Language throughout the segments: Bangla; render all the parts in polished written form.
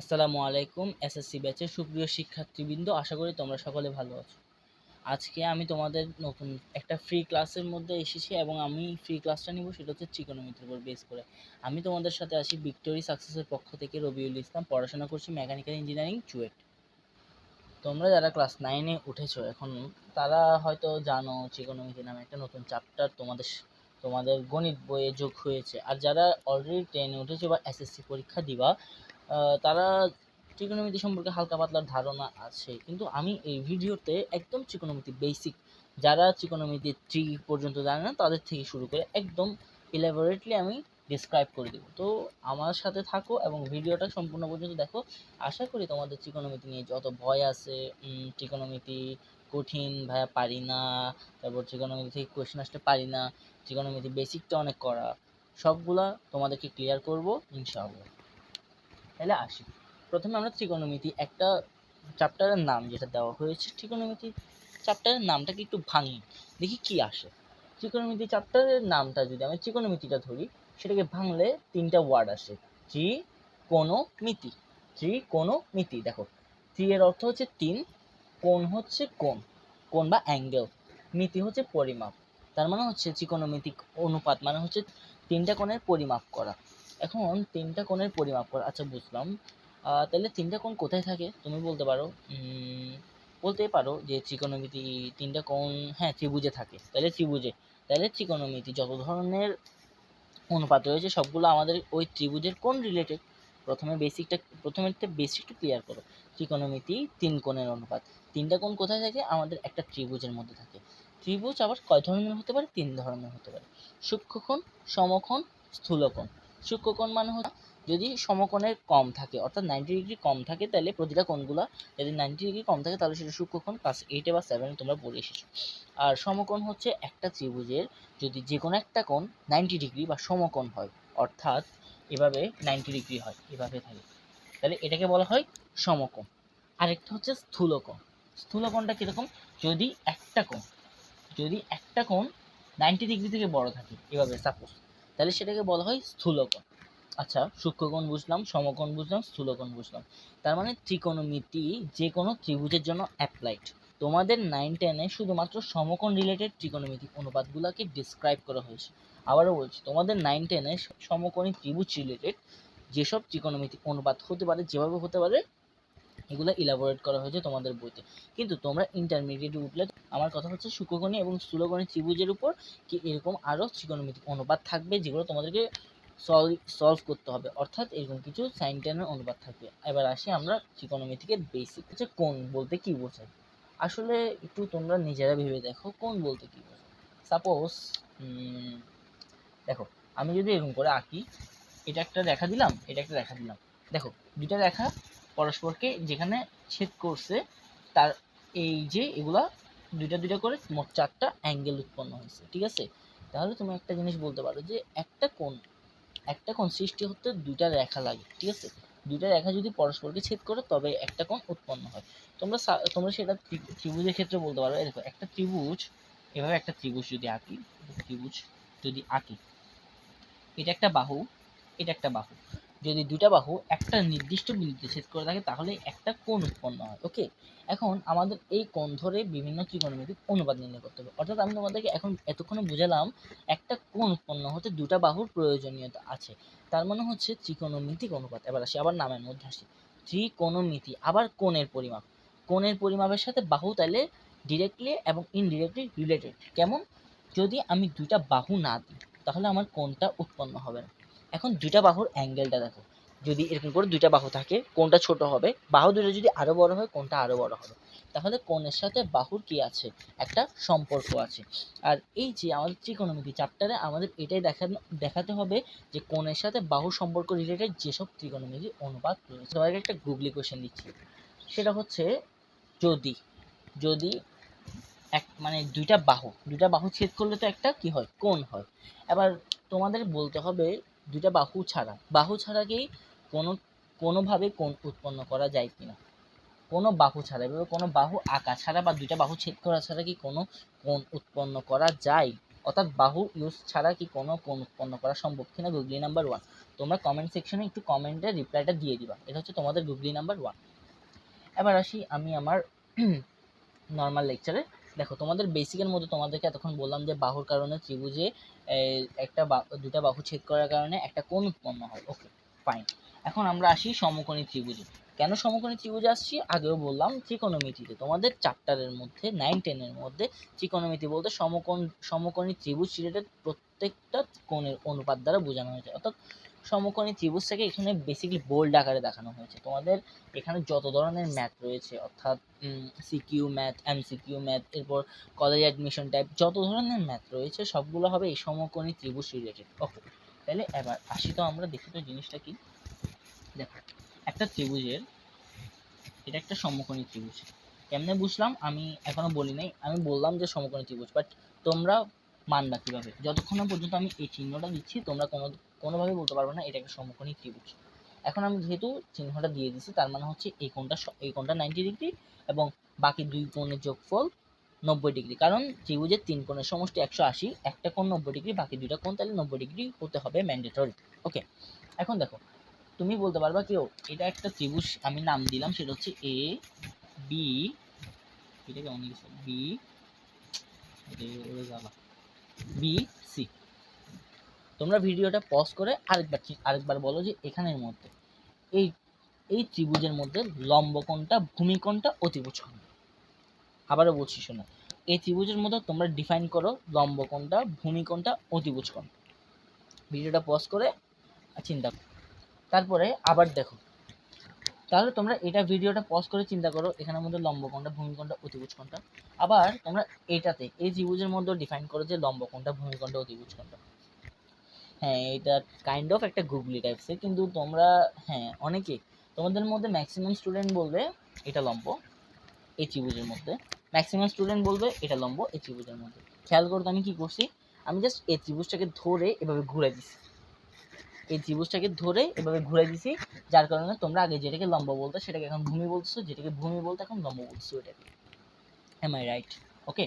আসসালামু আলাইকুম এসএসসি ব্যাচের সুপ্রিয় শিক্ষার্থীবৃন্দ, আশা করি তোমরা সকলে ভালো আছো। আজকে আমি তোমাদের নতুন একটা ফ্রি ক্লাসের মধ্যে এসেছি এবং আমি ফ্রি ক্লাসটা নিব সেটা হচ্ছে ত্রিকোণমিতির উপর বেস করে। আমি তোমাদের সাথে আছি ভিক্টোরি সাকসেসের পক্ষ থেকে রবিউল ইসলাম, পড়াশোনা করছি মেকানিক্যাল ইঞ্জিনিয়ারিং চুয়েট। তোমরা যারা ক্লাস 9-এ উঠেছো এখন তারা হয়তো জানো ত্রিকোণমিতি নামে একটা নতুন চ্যাপ্টার তোমাদের গণিত বইয়ে যোগ হয়েছে। আর যারা অলরেডি 10-এ উঠেছো বা এসএসসি পরীক্ষা দিবা তারা ত্রিকোণমিতি সম্পর্কে হালকা পাতলার ধারণা আছে, কিন্তু আমি এই ভিডিওতে একদম ত্রিকোণমিতি বেসিক, যারা ত্রিকোণমিতি 3 পর্যন্ত জানে না তাদের থেকে শুরু করে একদম ইলাবোরেটলি আমি ডিসক্রাইব করে দেবো। তো আমার সাথে থাকো এবং ভিডিওটা সম্পূর্ণ পর্যন্ত দেখো। আশা করি তোমাদের ত্রিকোণমিতি নিয়ে যত ভয় আছে, ত্রিকোণমিতি কঠিন ভাইয়া পারি না, তারপর ত্রিকোণমিতি থেকে কোয়েশ্চেন আসতে পারি না, ত্রিকোণমিতি বেসিকটা অনেক করা, সবগুলা তোমাদেরকে ক্লিয়ার করব ইনশাআল্লাহ। তাহলে আসি, প্রথমে আমরা ত্রিকোণমিতি একটা চ্যাপ্টারের নাম যেটা দেওয়া হয়েছে, ত্রিকোণমিতি চ্যাপ্টারের নামটাকে একটু ভাঙি, দেখি কি আসে। ত্রিকোণমিতি চ্যাপ্টারের নামটা যদি আমি ত্রিকোণমিতিটা ধরি, সেটাকে ভাঙলে 3টা ওয়ার্ড আসে। ত্রিকোণমিতি, ত্রিকোণমিতি। দেখো, ত্রি এর অর্থ হচ্ছে 3, কোণ হচ্ছে কোণ, কোণ বা অ্যাঙ্গেল, মিতি হচ্ছে পরিমাপ। তার মানে হচ্ছে ত্রিকোণমিতিক অনুপাত মানে হচ্ছে 3টা কোণের পরিমাপ করা। এখন 3টা কোণের পরিমাপ করা, আচ্ছা বুঝলাম। তাহলে 3টা কোণ কোথায় থাকে তুমি বলতে পারো? বলতেই পারো যে ত্রিকোণমিতি 3টা কোণ, হ্যাঁ ত্রিভুজে থাকে। তাহলে ত্রিভুজে, তাহলে ত্রিকোণমিতি যত ধরনের অনুপাত রয়েছে সবগুলো আমাদের ওই ত্রিভুজের কোণ রিলেটেড। প্রথমে বেসিকটা ক্লিয়ার করো। ত্রিকোণমিতি 3 কোণের অনুপাত। 3টা কোণ কোথায় থাকে? আমাদের একটা ত্রিভুজের মধ্যে থাকে। ত্রিভুজ আবার কয় ধরনের হতে পারে? 3 ধরনের হতে পারে। সূক্ষ্মকোণ, সমকোণ, স্থূলকোণ। সূক্ষ্মকোণ মানে হচ্ছে যদি সমকোণের কম থাকে, অর্থাৎ 90 ডিগ্রি কম থাকে, তাহলে প্রতিটা কোণগুলা যদি 90 ডিগ্রি কম থাকে তাহলে সেটা সূক্ষ্মকোণ। ক্লাস 8-এ বা 7-এ তোমরা পড়ে এসেছো। আর সমকোণ হচ্ছে একটা ত্রিভুজের যদি যে কোনো একটা কোণ 90 ডিগ্রি বা সমকোণ হয়, অর্থাৎ এভাবে 90 ডিগ্রি হয়, এভাবে থাকে, তাহলে এটাকে বলা হয় সমকোণ। আরেকটা হচ্ছে স্থূলকোণ। স্থূলকোণটা কিরকম? যদি একটা কোণ 90 ডিগ্রি থেকে বড় থাকে, এভাবে সাপোজ, তাহলে সেটাকে বলা হয় স্থূলকোণ। আচ্ছা, সূক্ষ্মকোণ বুঝলাম, সমকোণ বুঝলাম, স্থূলকোণ বুঝলাম। তার মানে ত্রিকোণমিতি যে কোনো ত্রিভুজের জন্য অ্যাপ্লাইড। তোমাদের 9-10-এ শুধুমাত্র সমকোণ রিলেটেড ত্রিকোণমিতিক অনুপাতগুলোকে ডিসক্রাইব করা হয়েছে। আবারও বলছি, তোমাদের 9-10-এ সমকোণী ত্রিভুজ রিলেটেড যেসব ত্রিকোণমিতিক অনুপাত হতে পারে, যেভাবে হতে পারে, এগুলো ইলাবোরেট করা হয়েছে তোমাদের বইতে। কিন্তু তোমরা ইন্টারমিডিয়েটে উঠলে, আমার কথা হচ্ছে সূক্ষ্মকোণী এবং স্থূলকোণী ত্রিভুজের উপর কি এরকম আরও ত্রিকোণমিতিক অনুপাত থাকবে যেগুলো তোমাদেরকে সলভ করতে হবে, অর্থাৎ এরকম কিছু সাইন টেনের অনুপাত থাকবে। এবার আসি আমরা ত্রিকোণমিতিকের বেসিক হচ্ছে কোণ বলতে কি বোঝায়। আসলে একটু তোমরা নিজেরা ভেবে দেখো কোণ বলতে কি বোঝায়। সাপোজ দেখো, আমি যদি এরকম করে আঁকি, এটা একটা রেখা দিলাম, এটা একটা রেখা দিলাম, দেখো দুইটা রেখা পরস্পরকে যেখানে ছেদ করছে, তার এই যে এগুলা দুইটা দুইটা করে মোট 4টা অ্যাঙ্গেল উৎপন্ন হয়েছে, ঠিক আছে? তাহলে তুমি একটা জিনিস বলতে পারো যে একটা কোণ সৃষ্টি হতে দুইটা রেখা লাগে, ঠিক আছে? দুইটা রেখা যদি পরস্পরকে ছেদ করে তবে একটা কোণ উৎপন্ন হয়। তোমরা সেটা ত্রিভুজের ক্ষেত্রে বলতে পারো। দেখো, একটা ত্রিভুজ, এভাবে একটা ত্রিভুজ যদি আঁকি, এটা একটা বাহু, এটা একটা বাহু। যদি দুইটা বাহু একটা নির্দিষ্ট বিন্দুতে ছেদ করে থাকে তাহলে একটা কোণ উৎপন্ন হয়। ওকে, এখন আমাদের এই কোণ ধরে বিভিন্ন ত্রিকোণমিতিক অনুপাত নির্ণয় করতে হবে। অর্থাৎ আমি তোমাদেরকে এতক্ষণে বুঝালাম একটা কোণ উৎপন্ন হতে দুটা বাহুর প্রয়োজনীয়তা আছে। তার মানে হচ্ছে ত্রিকোণমিতিক অনুপাত। এবার আসি আবার নামের মধ্যে আসি। ত্রিকোণমিতি আবার কোণের পরিমাপ। কোণের পরিমাপের সাথে বাহু তাহলে ডিরেক্টলি এবং ইনডিরেক্টলি রিলেটেড। কেমন? যদি আমি দুইটা বাহু না দিই তাহলে আমার কোণটা উৎপন্ন হবে না। এখন দুইটা বাহুর অ্যাঙ্গেলটা দেখো, যদি এরকম করে দুইটা বাহু থাকে কোণটা ছোট হবে, বাহু দুটো যদি আরো বড় হয় কোণটা আরো বড় হবে। তাহলে কোণের সাথে বাহুর কি আছে? একটা সম্পর্ক আছে। আর এই যে আমাদের ত্রিকোণমিতি চ্যাপ্টারে আমাদের এটাই দেখাতে হবে যে কোণের সাথে বাহুর সম্পর্ক রিলেটেড যেসব ত্রিকোণমিতিক অনুপাত রয়েছে। তোমাকে একটা গুগলি কোশ্চেন দিচ্ছি, সেটা হচ্ছে যদি যদি মানে দুইটা বাহু ছেদ করলে তো একটা কি হয়? কোণ হয়। এবার তোমাদের বলতে হবে দুইটা বাহু ছাড়া কি কোনো কোনোভাবে কোণ উৎপন্ন করা যায় কিনা। কোনো বাহু ছাড়া, এভাবে কোনো বাহু আঁকা ছাড়া বা দুইটা বাহু ছেদ করা ছাড়া কি কোনো কোণ উৎপন্ন করা যায়? অর্থাৎ বাহু ইউজ ছাড়া কি কোনো কোণ উৎপন্ন করা সম্ভব কিনা? গুগলি নাম্বার 1। তোমরা কমেন্ট সেকশনে একটু কমেন্টে রিপ্লাইটা দিয়ে দিবা। এটা হচ্ছে তোমাদের গুগলি নাম্বার 1। এবার আসি আমি আমার নর্মাল লেকচারে। দেখো তোমাদের বেসিকের মধ্যে তোমাদেরকে এতক্ষণ বললাম যে বাহুর কারণে ত্রিভুজে একটা দুটা বাহু ছেদ করার কারণে একটা কোণ উৎপন্ন হয়। Okay fine. এখন আমরা আসি সমকোণী ত্রিভুজে। কেন সমকোণী ত্রিভুজে আসছি আগেও বললাম, ত্রিকোণমিতিতে তোমাদের চ্যাপ্টারের মধ্যে 9-10 এর মধ্যে ত্রিকোণমিতি বলতে সমকোণী ত্রিভুজ রিলেটেড প্রত্যেকটা কোণের অনুপাত দ্বারা বোঝানো হয়েছে। অর্থাৎ সমকোণী ত্রিভুজটাকে এখানে বেসিক্যালি বোল্ড আকারে দেখানো হয়েছে। তোমাদের এখানে যত ধরনের ম্যাথ রয়েছে, অর্থাৎ সিকিউ ম্যাথ, এমসিকিউ ম্যাথ, এরপর কলেজ অ্যাডমিশন টাইপ যত ধরনের ম্যাথ রয়েছে সবগুলো হবে এই সমকোণী ত্রিভুজ রিলেটেড। ওকে, তাহলে এবার আসি তো আমরা দেখি তো জিনিসটা কি। দেখো একটা ত্রিভুজের, এটা একটা সমকোণী ত্রিভুজ কেমনে বুঝলাম আমি এখনো বলি নাই। আমি বললাম যে সমকোণী ত্রিভুজ, বাট তোমরা মানবা কিভাবে? যতক্ষণ না পর্যন্ত আমি এই চিহ্নটা দিচ্ছি তোমরা কোনোভাবে বলতে পারবে না এটা একটা সমকোণী ত্রিভুজ। এখন আমি যেহেতু চিহ্নটা দিয়ে দিচ্ছি তার মানে হচ্ছে এই কোণটা 90 ডিগ্রি এবং বাকি দুই কোণের যোগফল 90 ডিগ্রি। কারণ ত্রিভুজের 3 কোণের সমষ্টি 180, একটা কোণ 90 ডিগ্রি, বাকি দুইটা কোণ তাহলে 90 ডিগ্রি হতে হবে ম্যান্ডেটরি। ওকে, এখন দেখো তুমি বলতে পারবা কেউ এটা একটা ত্রিভুজ, আমি নাম দিলাম সেটা হচ্ছে এ বি, এটা কেমন লিখছে বি বি সি। তোমরা ভিডিওটা পজ করে আরেকবার বলো যে এখানের মধ্যে এই এই ত্রিভুজের মধ্যে লম্ব কোণটা, ভূমি কোণটা, অতিভুজ কোণ। আবারও বলছি শোনো, এই ত্রিভুজের মধ্যে তোমরা ডিফাইন করো লম্ব কোণটা, ভূমি কোণটা, অতিভুজ কোণ। ভিডিওটা পজ করে চিন্তা করো, তারপরে আবার দেখো। তাহলে তোমরা এটা ভিডিওটা পজ করে চিন্তা করো এখানের মধ্যে লম্ব কোণটা, ভূমি কোণটা, অতিভুজ কোণটা। আবার তোমরা এটাতে এই ত্রিভুজের মধ্যে ডিফাইন করো যে লম্ব কোণটা, ভূমি কোণটা, অতিভুজ কোণটা। হ্যাঁ, এটা কাইন্ড অফ একটা গুগলি টাইপসের, কিন্তু তোমরা হ্যাঁ অনেকে তোমাদের মধ্যে ম্যাক্সিমাম স্টুডেন্ট বলবে এটা লম্ব এই ত্রিভুজের মধ্যে, ম্যাক্সিমাম স্টুডেন্ট বলবে এটা লম্ব এই ত্রিভুজের মধ্যে। খেয়াল করো আমি কি করছি, আমি জাস্ট এই ত্রিভুজটাকে ধরে এভাবে ঘুরে দিছি, এই ত্রিভুজটাকে ধরে এভাবে ঘুরে দিছি, যার কারণে তোমরা আগে যেটাকে লম্ব বলতে সেটাকে এখন ভূমি বলছো, যেটাকে ভূমি বলতে এখন লম্ব বলছো। এটাকে এম আই রাইট? ওকে,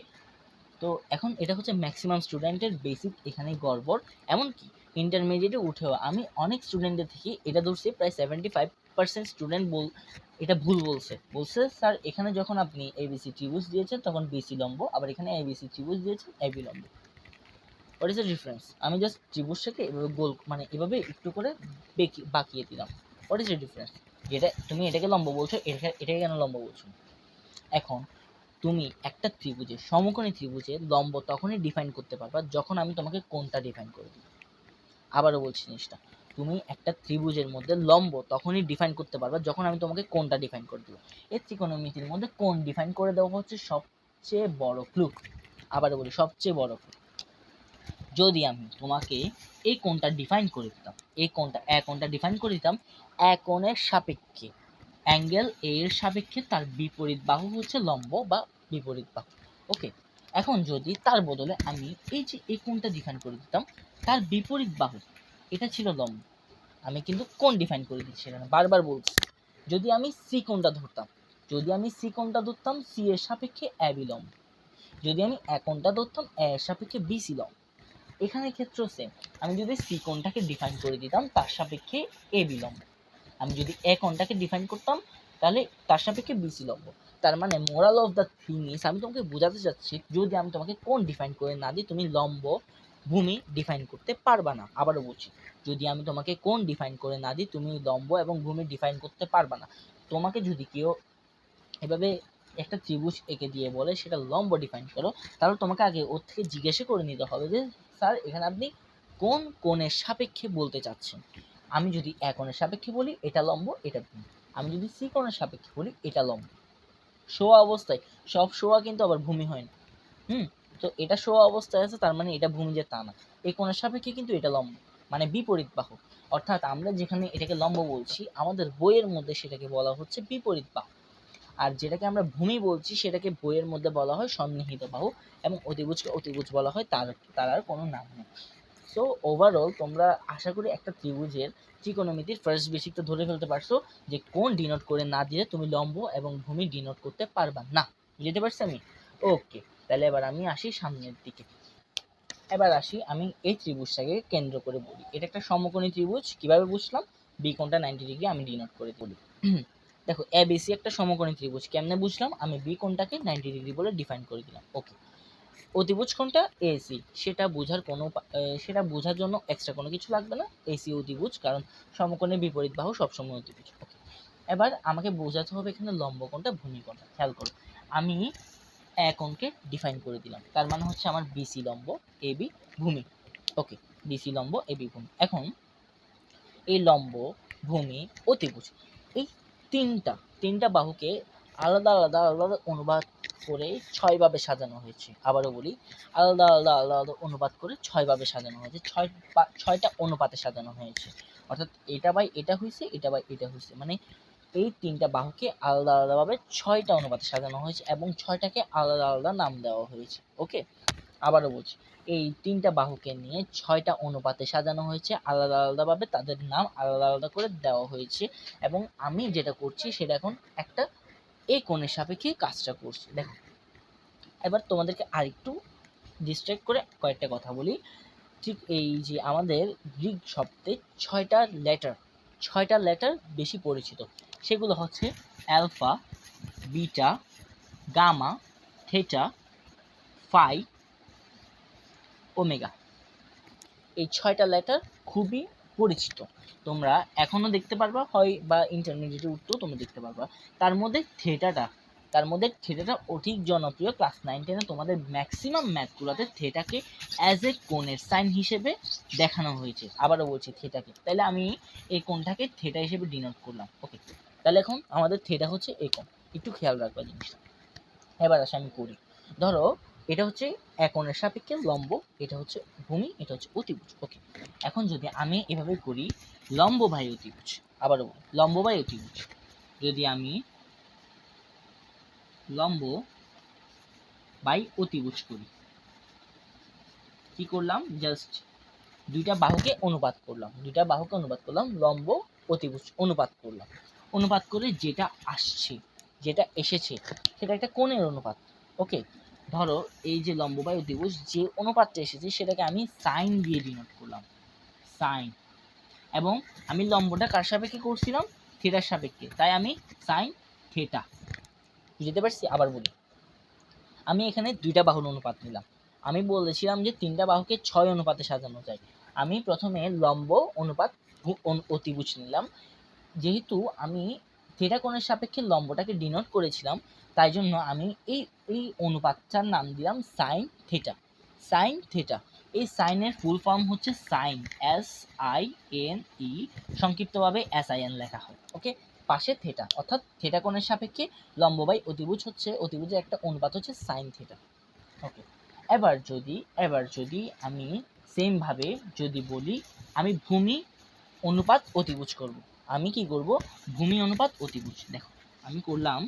তো এখন এটা হচ্ছে ম্যাক্সিমাম স্টুডেন্টের বেসিক এখানেই গড়বড়। এমনকি ইন্টারমিডিয়েটে উঠেও আমি অনেক স্টুডেন্টের থেকে এটা ধরছি প্রায় 75% স্টুডেন্ট এটা ভুল বলছে স্যার এখানে যখন আপনি এবিসি ত্রিভুজ দিয়েছেন তখন বিসি লম্ব, আবার এখানে এবিসি ত্রিভুজ দিয়েছেন এবি লম্ব। What is the difference? আমি জাস্ট ত্রিভুজটাকে এভাবে গোল মানে এভাবে একটু করে বাঁকিয়ে দিলাম। What is the difference? যেটা তুমি এটাকে লম্ব বলছো, এটাকে কেন লম্ব বলছো? এখন তুমি একটা ত্রিভুজে, সমকোণী ত্রিভুজে লম্ব তখনই ডিফাইন করতে পারবা যখন আমি তোমাকে কোণটা ডিফাইন করে দিই। আবারও বলছি জিনিসটা, তুমি একটা ত্রিভুজের মধ্যে লম্ব তখনই ডিফাইন করতে পারবা যখন আমি তোমাকে কোণটা ডিফাইন করে দেবো। এই ত্রিকোণমিতির মধ্যে কোণ ডিফাইন করে দেওয়া হচ্ছে সবচেয়ে বড় ক্লু। আবারও বলি সবচেয়ে বড় ক্লু। যদি আমি তোমাকে এই কোণটা ডিফাইন করে দিতাম, এই কোণটা ডিফাইন করে দিতাম কোণের সাপেক্ষে, অ্যাঙ্গেল এর সাপেক্ষে তার বিপরীত বাহু হচ্ছে লম্ব বা বিপরীত বাহু। ওকে, এখন যদি তার বদলে আমি এই যে এই কোণটা ডিফাইন করে দিতাম তার বিপরীত বাহু, এটা ছিল লম্ব। আমি কিন্তু কোণ ডিফাইন করে দিচ্ছি না, বারবার বলছি। যদি আমি সি কোণটা ধরতাম সি এর সাপেক্ষে এবি লম্ব। যদি আমি কোণটা ধরতাম এর সাপেক্ষে বিসি লম্ব। এখানে ক্ষেত্র সেম, আমি যদি সি কোণটাকে ডিফাইন করে দিতাম তার সাপেক্ষে এবি লম্ব, আমি যদি কোণটাকে ডিফাইন করতাম তাহলে তার সাপেক্ষে বিসি লম্ব। তার মানে moral of the thing is, আমি তোমাকে বোঝাতে চাচ্ছি যদি আমি তোমাকে কোণ ডিফাইন করে না দিই তুমি লম্ব ভূমি ডিফাইন করতে পারবা না। আবারও বলছি, যদি আমি তোমাকে কোণ ডিফাইন করে না দিই তুমি লম্ব এবং ভূমি ডিফাইন করতে পারবা না। তোমাকে যদি কেউ এভাবে একটা ত্রিভুজ এঁকে দিয়ে বলে সেটা লম্ব ডিফাইন করো, তাহলে তোমাকে আগে ওর থেকে জিজ্ঞাসা করে নিতে হবে যে স্যার এখানে আপনি কোন কোণের সাপেক্ষে বলতে চাচ্ছেন। আমি যদি কোণের সাপেক্ষে বলি এটা লম্ব এটা ভূমি, আমি যদি সি কোণের সাপেক্ষে বলি এটা লম্ব। শোয়া অবস্থায় সব শোয়া কিন্তু আবার ভূমি হয় না। তো এটা শোয়া অবস্থায় আছে তার মানে এটা ভূমি যে তা না। এই কোণের সাপেক্ষে কিন্তু এটা লম্ব, মানে বিপরীত বাহু। অর্থাৎ আমরা যেখানে এটাকে লম্ব বলছি আমাদের বইয়ের মধ্যে সেটাকে বলা হচ্ছে বিপরীত বাহু, আর যেটাকে আমরা ভূমি বলছি সেটাকে বইয়ের মধ্যে বলা হয় সন্নিহিত বাহু, এবং অতিভুজকে অতিভুজ বলা হয়, তার আর কোনো নাম নেই। সো ওভারঅল তোমরা আশা করি একটা ত্রিভুজের ত্রিকোণমিতির ফার্স্ট বেসিকটা ধরে ফেলতে পারছো যে কোণ ডিনোট করে না দিলে তুমি লম্ব এবং ভূমি ডিনোট করতে পারবা না। বুঝতে পারছি আমি? ওকে, তাহলে এবার আমি আসি সামনের দিকে। এবার আসি, আমি এই ত্রিভুজটাকে কেন্দ্র করে বলি, এটা একটা সমকোণী ত্রিভুজ। কিভাবে বুঝলাম? বি কোণটা 90 ডিগ্রি আমি ডিনোট করে বলি। দেখো এবিসি একটা সমকোণী ত্রিভুজ, কেমনে বুঝলাম? আমি বি কোণটাকে 90 ডিগ্রি বলে ডিফাইন করে দিলাম। ওকে, অতিভুজ কোণটা এসি, সেটা বোঝার জন্য এক্সট্রা কোনো কিছু লাগবে না, এসি অতিভুজ, কারণ সমকোণের বিপরীত বাহু সবসময় অতিভুজ। ওকে, এবার আমাকে বোঝাতে হবে এখানে লম্ব কোণটা ভূমি কোণটা। খেয়াল করো, আমি এক অঙ্কে ডিফাইন করে দিলাম, তার মানে হচ্ছে আমার বিসি লম্ব, এবি ভূমি। ওকে, বিসি লম্ব, এবি ভূমি। এখন এই লম্ব, ভূমি, অতিভুজ, এই তিনটা বাহুকে আলাদা আলাদা আলাদা অনুপাত করে 6 ভাবে সাজানো হয়েছে। আবারও বলি, আলাদা আলাদা আলাদা অনুপাত করে 6 ভাবে সাজানো হয়েছে, 6টা অনুপাতে সাজানো হয়েছে। অর্থাৎ এটা বাই এটা হয়েছে, এটা বাই এটা হয়েছে, মানে এই তিনটা বাহুকে আলাদা আলাদাভাবে 6টা অনুপাতে সাজানো হয়েছে এবং 6টাকে আলাদা আলাদা নাম দেওয়া হয়েছে। ওকে, আবারও বলছি, এই তিনটা বাহুকে নিয়ে 6টা অনুপাতে সাজানো হয়েছে, আলাদা আলাদাভাবে তাদের নাম আলাদা আলাদা করে দেওয়া হয়েছে। এবং আমি যেটা করছি সেটা এখন একটা এই কোণের সাপেক্ষে কাজটা করছি। দেখো, এবার তোমাদেরকে আরেকটু ডিস্ট্রাক্ট করে কয়েকটা কথা বলি। ঠিক এই যে আমাদের গ্রিক শব্দে 6টা লেটার বেশি পরিচিত, সেগুলো হচ্ছে alpha, beta, gamma, theta, phi, omega. এই 6টা লেটার খুবই পরিচিত, তোমরা এখনো দেখতে পারবা, হয় বা ইন্টারমিডিয়েটে উঠতেও তোমরা দেখতে পারবা। তার মধ্যে থেটাটা অধিক জনপ্রিয়। ক্লাস 9-10-এ তোমাদের ম্যাক্সিমাম ম্যাথগুলোতে থেটাকে অ্যাজ এ কোণের সাইন হিসেবে দেখানো হয়েছে। আবারও বলছি থেটাকে, তাহলে আমি এই কোণটাকে থেটা হিসেবে ডিনোট করলাম। ওকে, তাহলে এখন আমাদের থেটা হচ্ছে এই কোণ, একটু খেয়াল রাখবা জিনিসটা। এবার আসে আমি করি, ধরো এটা হচ্ছে এক কোণের সাপেক্ষে লম্ব, এটা হচ্ছে ভূমি, এটা হচ্ছে অতিভুজ। ওকে, এখন যদি আমি এভাবে করি লম্ব বাই অতিভুজ, আবারও বলি লম্ব বাই অতিভুজ, যদি আমি লম্ব বাই অতিভুজ করি, কি করলাম? জাস্ট দুইটা বাহুকে অনুপাত করলাম, লম্ব অতিভুজ অনুপাত করে যেটা আসছে, যেটা এসেছে, সেটা একটা কোণের অনুপাত। ওকে, ধরো এই যে লম্ব বাই অতিভুজ যে অনুপাতটা এসেছে সেটাকে আমি সাইন দিয়ে ডিনোট করলাম, সাইন। এবং আমি লম্বটা কার সাপেক্ষে করছিলাম? থিটার সাপেক্ষে, তাই আমি সাইন থিটা। বুঝতে পারছি? আবার বলি, আমি এখানে দুইটা বাহুর অনুপাত নিলাম। আমি বলেছিলাম যে তিনটা বাহুকে 6 অনুপাতে সাজানো যায়। আমি প্রথমে লম্ব অনুপাত অতিভুজ নিলাম। যেহেতু আমি থিটা কোণের সাপেক্ষে লম্বটাকে ডিনোট করেছিলাম, তাই জন্য আমি এই অনুপাতটার নাম দিলাম সাইন থিটা। সাইন থিটা, এই সাইনের ফুল ফর্ম হচ্ছে সাইন, SINE, সংক্ষিপ্তভাবে SIN লেখা হয়। ওকে, পাশে থিটা, অর্থাৎ থিটা কোণের সাপেক্ষে লম্ব বাই অতিভুজের একটা অনুপাত হচ্ছে সাইন থিটা। ওকে, এবার যদি আমি সেম ভাবে যদি বলি আমি ভূমি অনুপাত অতিভুজ করব, আমি কি করব? ভূমি অনুপাত অতিভুজ। দেখো আমি করলাম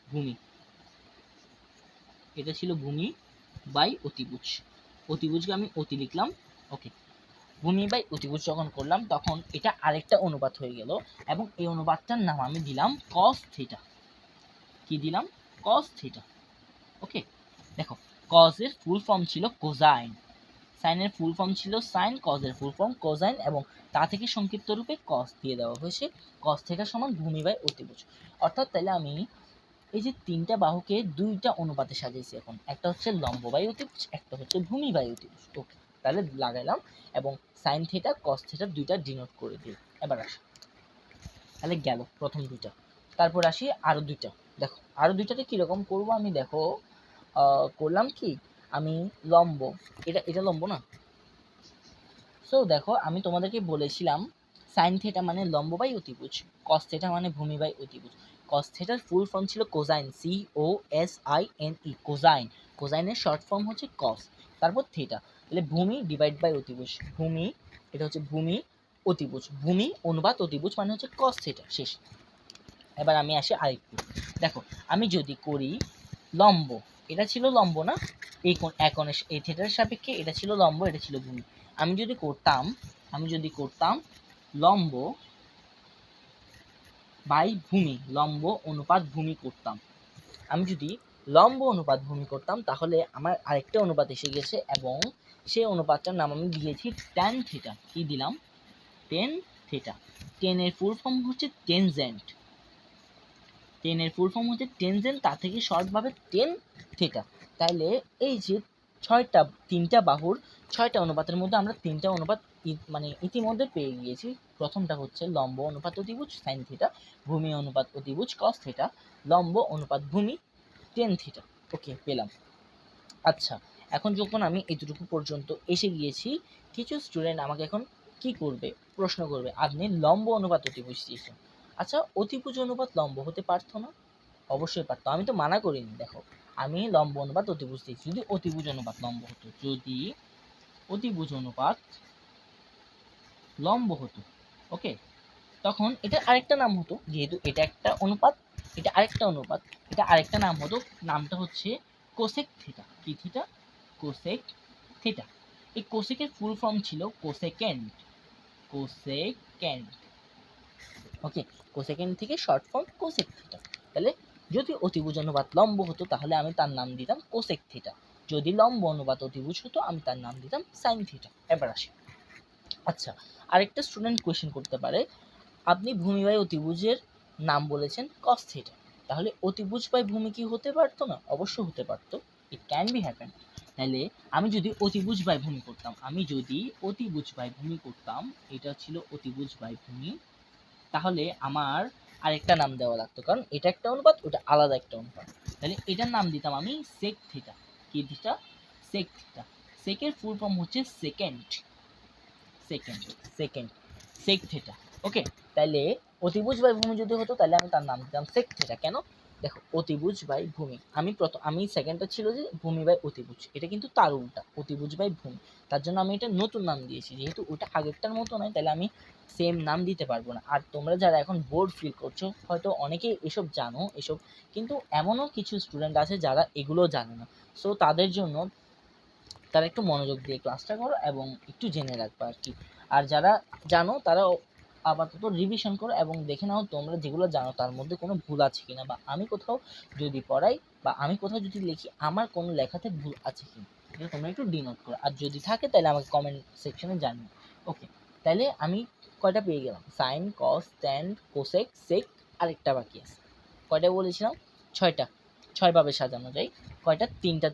ভূমি, এটা ছিল ভূমি বাই অতিভুজ, অতিভুজকে আমি অতি লিখলাম। ওকে, ভূমি বাই অতিভুজ যখন করলাম তখন এটা আরেকটা অনুপাত হয়ে গেল এবং এই অনুপাতটার নাম আমি দিলাম cos থিটা। কি দিলাম? cos theta. ওকে, দেখো cos এর ফুল ফর্ম ছিল কোসাইন, সাইনের ফুল ফর্ম ছিল সাইন, cos এর ফুল ফর্ম কোসাইন, এবং তা থেকে সংক্ষিপ্ত রূপে cos দিয়ে দেওয়া হয়েছে। cos থিটা সমান ভূমি বাই অতিভুজ। অর্থাৎ তাহলে আমি এই যে তিনটা বাহুকে দুইটা অনুপাতে সাজিয়েছি, এখন একটা হচ্ছে লম্ব বাই অতিভুজ, একটা হচ্ছে ভূমি বাই অতিভুজ। ওকে, তাহলে লাগাইলাম এবং সাইন থিটা cos থিটা দুইটা ডিনোট করে দিই। এবার আসি, তাহলে গেল প্রথম দুইটা, তারপর আসি আরো দুইটা। দেখো আরো দুইটাতে কিরকম করবো আমি, দেখো করলাম কি, আমি লম্ব, এটা লম্ব না। সো দেখো আমি তোমাদেরকে বলেছিলাম সাইন থিটা মানে লম্ব বাই অতিভুজ, কস থিটা মানে ভূমি বাই অতিভুজ। কস থিটার ফুল ফর্ম ছিল কোসাইন, COSINE, কোসাইন। কোসাইনের শর্ট ফর্ম হচ্ছে কস, তারপর থিটা, তাহলে ভূমি ডিভাইড বাই অতিভুজ, ভূমি, এটা হচ্ছে ভূমি অতিভুজ, ভূমি অনুপাত অতিভুজ মানে হচ্ছে কস থিটা, শেষ। এবার আমি আসি আরেকটু, দেখো আমি যদি করি লম্ব, এটা ছিল লম্ব না, এই কোণ একনের এই থিটার সাপেক্ষে এটা ছিল লম্ব, এটা ছিল ভূমি। আমি যদি করতাম লম্ব বাই ভূমি, লম্ব অনুপাত ভূমি করতাম, আমি যদি লম্ব অনুপাত ভূমি করতাম তাহলে আমার আরেকটা অনুপাত এসে গেছে এবং সেই অনুপাতটার নাম আমি দিয়েছি ট্যান থিটা। কি দিলাম? Tan theta. টেনের ফুল ফর্ম হচ্ছে টেনজেন্ট। টেনের ফুল ফর্ম হচ্ছে টেনজেন্ট, তার থেকে শর্ট ভাবে টেন থিটা। তাহলে এই যে তিনটা বাহুর 6টা অনুপাতের মধ্যে আমরা 3টা অনুপাত মানে ইতিমধ্যে পেয়ে গিয়েছি। প্রথমটা হচ্ছে লম্ব অনুপাত অতিভুজ সাইন থিটা, ভূমি অনুপাত অতিভুজ কস থিটা, লম্ব অনুপাত ভূমি টেন থিটা। ওকে, পেলাম। আচ্ছা, এখন যখন আমি এতটুকু পর্যন্ত এসে গিয়েছি, কিছু স্টুডেন্ট আমাকে এখন কি করবে, প্রশ্ন করবে, আপনি লম্ব অনুপাত অতিভুজ দিয়েছেন, আচ্ছা অতিভুজ অনুপাত লম্ব হতে পারতো না? অবশ্যই পারতো, আমি তো মানা করিনি। দেখো, আমি লম্ব অনুপাত অতিভুজ দিয়েছি। যদি অতিভুজ অনুপাত লম্ব হতো, যদি অতিভুজ অনুপাত লম্ব হতো, ওকে, তখন এটা আরেকটা নাম হতো। যেহেতু এটা একটা অনুপাত, এটা আরেকটা অনুপাত, এটা আরেকটা নাম হতো। নামটা হচ্ছে কোসেক থিটা। কি থিটা? Cosec theta. এই কোসেকের ফুল ফর্ম ছিল কোসেকেন্ড। কোসেকেন্ড, ওকে, কোসেকেন্ড থেকে শর্ট ফর্ম কোসেক থিটা। তাহলে যদি অতিভুজ অনুপাত লম্ব হতো তাহলে আমি তার নাম দিতাম কোসেক থিটা। যদি লম্ব অনুপাত অতিভুজ হতো আমি তার নাম দিতাম সাইন থিটা। এবার আসি। আচ্ছা, আরেকটা স্টুডেন্ট কোয়েশ্চেন করতে পারে, আপনি ভূমি বাই অতিভুজের নাম বলেছেন কস থিটা, তাহলে অতিভুজ বাই ভূমি কি হতে পারতো না? অবশ্যই হতে পারতো, ইট ক্যান বি হ্যাপেন। তাহলে আমি যদি অতিভুজ বাই ভূমি করতাম, এটা ছিল অতিভুজ বাই ভূমি, তাহলে আমার আরেকটা নাম দেওয়া লাগতো, কারণ এটা একটা অনুপাত, ওটা আলাদা একটা অনুপাত। তাহলে এটার নাম দিতাম আমি সেক থিটা। কি থিটা? Sec theta. সেকের ফুল ফর্ম হচ্ছে secant. Secant sec theta. Okay, তাহলে অতিভুজ বাই ভূমি যদি হতো তাহলে আমি তার নাম দিতাম সেক থিটা। কেন? দেখো, অতিভুজ বাই ভূমি, আমি সেকেন্ডটা ছিল যে ভূমি বাই অতিভুজ, এটা কিন্তু তার উল্টা, অতিভুজ বাই ভূমি। তার জন্য আমি এটা নতুন নাম দিয়েছি। যেহেতু ওটা আগেরটার মতো নয়, তাহলে আমি সেম নাম দিতে পারবো না। আর তোমরা যারা এখন বোর্ড ফিল করছো, হয়তো অনেকেই এসব জানো, কিন্তু এমনও কিছু স্টুডেন্ট আছে যারা এগুলো জানে না। সো তাদের জন্য তারা একটু মনোযোগ দিয়ে ক্লাসটা করো এবং একটু জেনে রাখবা আর কি। আর যারা জানো তারা আপাতত রিভিশন করো এবং দেখে নাও তোমরা যেগুলো জানো তার মধ্যে কোনো ভুল আছে কিনা, বা আমি কোথাও যদি পড়াই বা আমি কোথাও যদি লিখি আমার কোনো লেখাতে ভুল আছে কিনা, এটা তোমরা একটু ডিনোট করো। আর যদি থাকে তাহলে আমাকে কমেন্ট সেকশনে জানিও। ওকে, তাহলে আমি কয়টা পেয়ে গেলাম? সাইন, কস, ট্যান, কোসেক, সেক, আরেকটা বাকি আছে। কয়টা বলেছিলাম? 6টা। 6 ভাবে সাজানো যায়। কয়টা? 3টা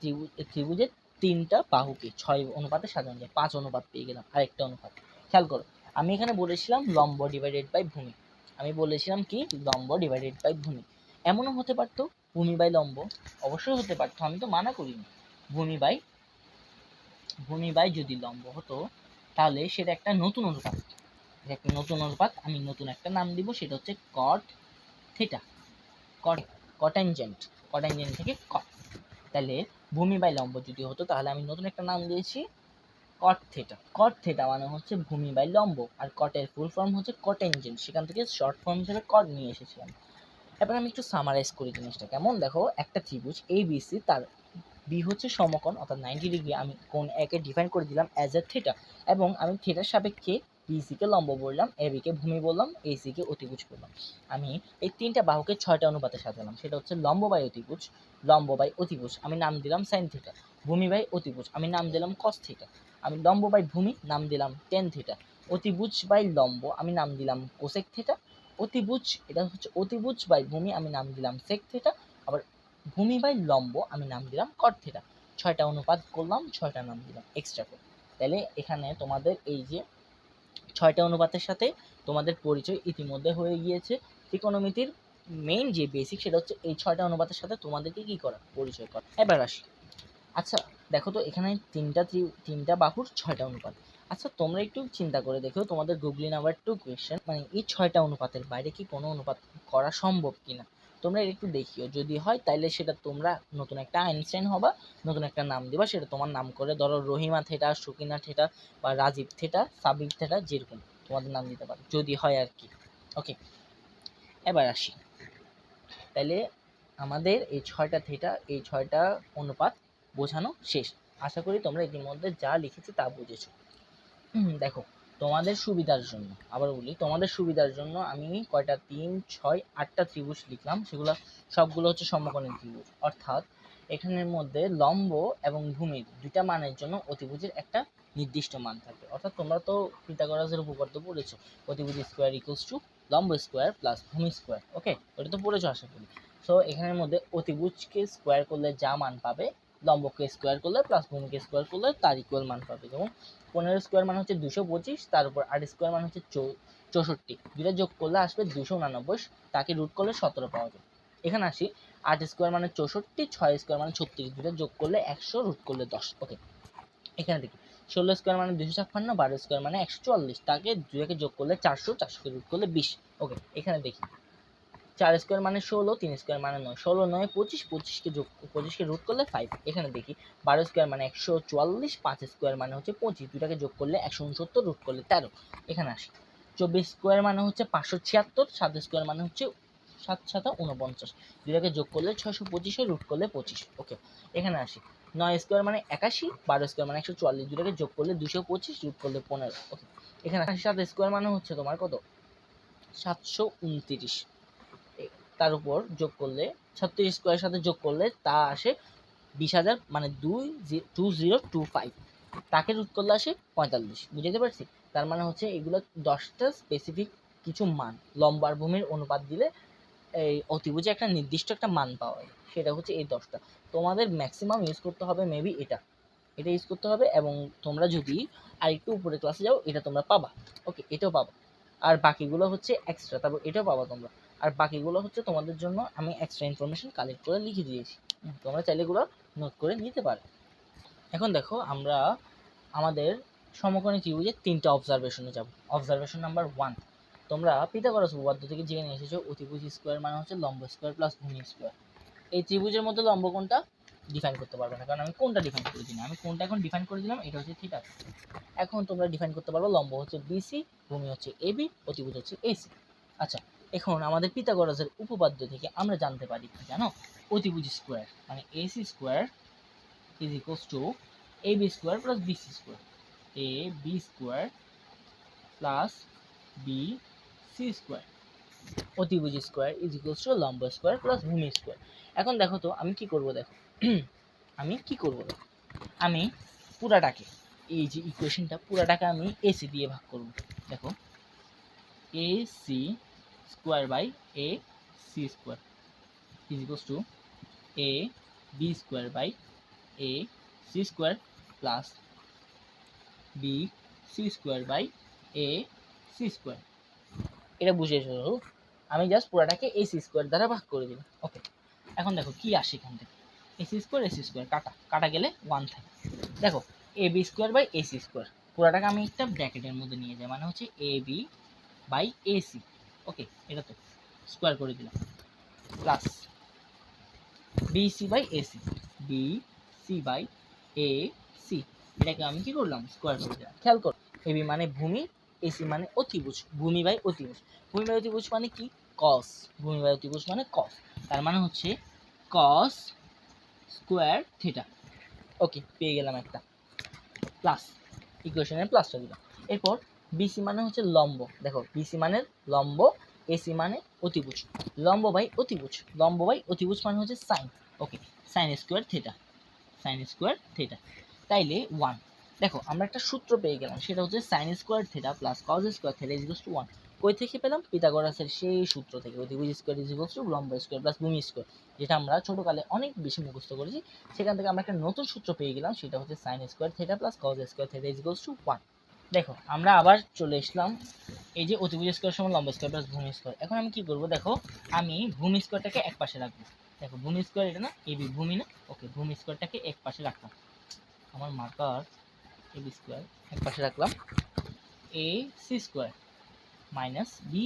ত্রিভুজের 3টা বাহুকে 6 অনুপাতে সাজানো যায়। 5 অনুপাত পেয়ে গেলাম। আরেকটা অনুপাত খেয়াল করো, আমি এখানে বলেছিলাম লম্ব ডিভাইডেড বাই ভূমি। আমি বলেছিলাম কি? লম্ব ডিভাইডেড বাই ভূমি। এমনও হতে পারতো ভূমি বাই লম্ব, অবশ্যই হতে পারতো, আমি তো মানা করিনি। ভূমি বাই যদি লম্ব হতো তাহলে সেটা একটা নতুন অনুপাত। আমি নতুন একটা নাম দিব, সেটা হচ্ছে কট থিটা। কটেনজেন্ট, কটেনজেন্ট থেকে কট। তাহলে ভূমি বাই লম্ব যদি হতো তাহলে আমি নতুন একটা নাম দিয়েছি কট থিটা। কট থিটা মানে হচ্ছে ভূমি বাই লম্ব, আর কটের ফুল ফর্ম হচ্ছে কটেনজেন্ট, সেখান থেকে শর্ট ফর্ম হিসেবে কট নিয়ে এসেছিলাম। এবার আমি একটু সামারাইজ করি জিনিসটা কেমন। দেখো, একটা ত্রিভুজ ABC, তার বি হচ্ছে সমকোণ অর্থাৎ 90 ডিগ্রি। আমি কোণ একে ডিফাইন করে দিলাম অ্যাজ এ থিটা, এবং আমি থিটার সাপেক্ষে BC কে লম্ব বললাম, AB কে ভূমি বললাম, AC কে অতিভুজ বললাম। আমি এই 3টা বাহুকে 6টা অনুপাতে সাজালাম। সেটা হচ্ছে লম্ব বাই অতিভুজ আমি নাম দিলাম সাইন থিটা, ভূমি বাই অতিভুজ আমি নাম দিলাম কস থিটা, আমি লম্ব বাই ভূমি নাম দিলাম টেন থিটা, অতিভুজ বাই লম্ব আমি নাম দিলাম কোসেক থিটা, এটা হচ্ছে অতিভুজ বাই ভূমি আমি নাম দিলাম সেক থিটা, আবার ভূমি বাই লম্ব আমি নাম দিলাম কট থিটা। 6টা অনুপাত করলাম, 6টা নাম দিলাম এক্সট্রা করে। তাহলে এখানে তোমাদের এই যে 6টা অনুপাতের সাথে তোমাদের পরিচয় ইতিমধ্যে হয়ে গিয়েছে। ত্রিকোণমিতির মেইন যে বেসিক সেটা হচ্ছে এই 6টা অনুপাতের সাথে তোমাদেরকে কি করা? পরিচয় করা। এবার আসি। আচ্ছা, দেখো তো এখানে তিনটা বাহুর 6টা অনুপাত। আচ্ছা, তোমরা একটু চিন্তা করে দেখো, তোমাদের গুগলি নাম্বার 2 কোয়েশ্চেন, মানে এই 6টা অনুপাতের বাইরে কি কোনো অনুপাত করা সম্ভব কিনা তোমরা একটু দেখিও। যদি হয় তাহলে সেটা তোমরা নতুন একটা আইনস্টাইন হবা, নতুন একটা নাম দিবা, সেটা তোমার নাম করে, ধরো রহিমা থেটা, সুকিনা থেটা, বা রাজীব থেটা, সাবিক থেটা, যেরকম তোমাদের নাম দিতে পারো যদি হয় আর কি। ওকে, এবার আসি। তাহলে আমাদের এই 6টা থিটা, এই 6টা অনুপাত বোঝানো শেষ। আশা করি তোমরা ইতিমধ্যে যা লিখেছি তা বুঝেছো। দেখো, তোমাদের সুবিধার জন্য আবার বলি, তোমাদের সুবিধার জন্য আমি কয়টা 3, 6, 8টা ত্রিভুজ লিখলাম। সেগুলো সবগুলো হচ্ছে সমকোণী ত্রিভুজ, অর্থাৎ এখানের মধ্যে লম্ব এবং ভূমির দুইটা মানের জন্য অতিভুজের একটা নির্দিষ্ট মান থাকবে। অর্থাৎ তোমরা তো পিথাগোরাসের উপপাদ্য পড়েছো, অতিভুজ স্কোয়ার ইকুয়ালস টু লম্ব স্কোয়ার প্লাস ভূমি স্কোয়ার। ওকে, ওটা তো পড়েছো আশা করি। সো এখানের মধ্যে অতিভুজকে স্কোয়ার করলে যা মান পাবে, লম্বকে স্কোয়ার করলে প্লাস ভূমিকে স্কোয়ার করলে তার ইকুয়াল মান পাবে। যেমন 15 স্কোয়ার মান হচ্ছে 225, তার উপর 8 স্কোয়ার মান হচ্ছে 64, দুটা যোগ করলে আসবে 289, তাকে রুট করলে 17 পাওয়া যায়। এখানে আসি, 8 স্কোয়ার মানে 64, 6 স্কোয়ার মানে 36, দুটা যোগ করলে 100, রুট করলে 10। ওকে, এখানে দেখি 16 স্কোয়ার মানে 256, 12 স্কোয়ার মানে 144, তাকে দুটাকে যোগ করলে 400, 400কে রুট করলে 20। ওকে, এখানে দেখি 4 স্কোয়ার মানে 16, 3 স্কোয়ার মানে 9, 16 9 25, 25কে রুট করলে 5। এখানে দেখি 12 স্কোয়ার মানে 144, 5 স্কোয়ার মানে হচ্ছে 25, দুটাকে যোগ করলে 169, রুট করলে 13। এখানে আসি, 24 স্কোয়ার মানে হচ্ছে 576, 7 স্কোয়ার মানে হচ্ছে 7 7 49, দুটাকে যোগ করলে 625, রুট করলে 25। ওকে, এখানে আসি, 9 স্কোয়ার মানে 81, 12 স্কোয়ার মানে 144, দুটাকে যোগ করলে 225, রুট করলে 15। ওকে, এখানে আসি, 7 স্কোয়ার মানে হচ্ছে তোমার কত, 729, তার উপর যোগ করলে 36 স্কোয়ারের সাথে যোগ করলে তা আসে 20,000, মানে 2025, তাকে রুট করলে আসে 45। বুঝতে পারছি? তার মানে হচ্ছে এগুলো 10টা স্পেসিফিক কিছু মান, লম্ব আর ভূমির অনুপাত দিলে এই অতিভুজে একটা নির্দিষ্ট একটা মান পাওয়া যায়, সেটা হচ্ছে এই 10টা। তোমাদের ম্যাক্সিমাম ইউজ করতে হবে মেবি এটা ইউজ করতে হবে, এবং তোমরা যদি আরেকটু উপরে ক্লাসে যাও এটা তোমরা পাবা। ওকে, এটাও পাবা, আর বাকিগুলো হচ্ছে এক্সট্রা, তারপর এটাও পাবা তোমরা। আর বাকিগুলো হচ্ছে তোমাদের জন্য আমি এক্সট্রা ইনফরমেশন কালেক্ট করে লিখে দিয়েছি, তোমরা চাইলে এগুলো নোট করে নিতে পারো। এখন দেখো আমরা আমাদের সমকোণী ত্রিভুজের 3টা অবজারভেশনে যাব। অবজারভেশন নাম্বার 1, তোমরা পিথাগোরাস উপপাদ্য থেকে জেনে এসেছো অতিভুজ স্কোয়ার মানে হচ্ছে লম্ব স্কোয়ার প্লাস ভূমি স্কোয়ার। এই ত্রিভুজের মধ্যে লম্ব কোনটা ডিফাইন করতে পারবে না, কারণ আমি কোনটা ডিফাইন করে দিলাম, আমি কোনটা এখন ডিফাইন করে দিলাম, এটা হচ্ছে থিটা। এখন তোমরা ডিফাইন করতে পারবে লম্ব হচ্ছে বিসি, ভূমি হচ্ছে এবি, অতিভুজ হচ্ছে এসি। আচ্ছা, এখন আমাদের পিথাগোরাসের উপপাদ্য থেকে আমরা জানতে পারি কি জানো, অতিভুজ স্কোয়ার মানে AC square is equals to AB square plus BC square, A B square plus B C square, অতিভুজ স্কোয়ার ইজ ইকুয়ালস টু লম্ব স্কোয়ার প্লাস ভূমি স্কোয়ার। এখন দেখো তো আমি কি করব, দেখো আমি কি করব, দেখো আমি পুরাটাকে, এই যে ইকুয়েশনটা পুরাটাকে আমি এসি দিয়ে ভাগ করব। দেখো A C square by A C square is equals to A B square by A C square plus B C square by A C square. এটা বুঝে এসো, আমি জাস্ট পুরাটাকে এ সি স্কোয়ার দ্বারা ভাগ করে দিলাম। ওকে, এখন দেখো কি আসে এখান থেকে, এসি স্কোয়ার কাটা কাটা গেলে 1 থাকে। দেখো A B square by AC square, পুরাটাকে আমি একটা ব্র্যাকেটের মধ্যে নিয়ে যাই, মানে হচ্ছে A B by AC. Okay, এটা তো স্কোয়ার করে দিলাম, plus BC by AC, B C by A C, এটাকে আমি কি করলাম, স্কোয়ার করে দিলাম। খেয়াল করো, এবি মানে ভূমি, এসি মানে অতিভুজ, ভূমি বাই অতিভুজ, ভূমি বাই অতিভুজ মানে কি, কস, ভূমি বাই অতিভুজ মানে কস, তার মানে হচ্ছে কস স্কোয়ার থিটা। ওকে, পেয়ে গেলাম একটা, প্লাস ইকুয়েশনের প্লাসটা দিলাম। এরপর বিসি মানে হচ্ছে লম্ব, দেখো বিসি মানে লম্ব, এসি মানে অতিভুজ, লম্ব বাই অতিভুজ মানে হচ্ছে সাইন। ওকে, সাইন স্কোয়ার থিটা, তাইলে 1। দেখো আমরা একটা সূত্র পেয়ে গেলাম, সেটা হচ্ছে sine square theta plus cos square theta is equals to 1। কই থেকে পেলাম, পিথাগোরাসের সেই সূত্র থেকে, অতিভুজ স্কোয়ার ইজ ইকুয়ালস টু লম্ব স্কোয়ার প্লাস ভূমি স্কোয়ার, যেটা আমরা ছোটকালে অনেক বেশি মুখস্থ করেছি। সেখান থেকে আমরা একটা নতুন সূত্র পেয়ে গেলাম, সেটা হচ্ছে sine square theta plus cos square theta is equals to 1। দেখো আমরা আবার চলে আসলাম, এই যে অতিভুজ স্কোয়ার সমান লম্ব স্কোয়ার প্লাস ভূমি স্কোয়ার। এখন আমি কি করব, দেখো আমি ভূমি স্কোয়ারটাকে এক পাশে রাখবো। দেখো ভূমি স্কোয়ার এটা না, এবি ভূমি না, ওকে ভূমি স্কোয়ারটাকে এক পাশে রাখলাম, আমার মার্কার এবি স্কোয়ার এক পাশে রাখলাম, A C square minus B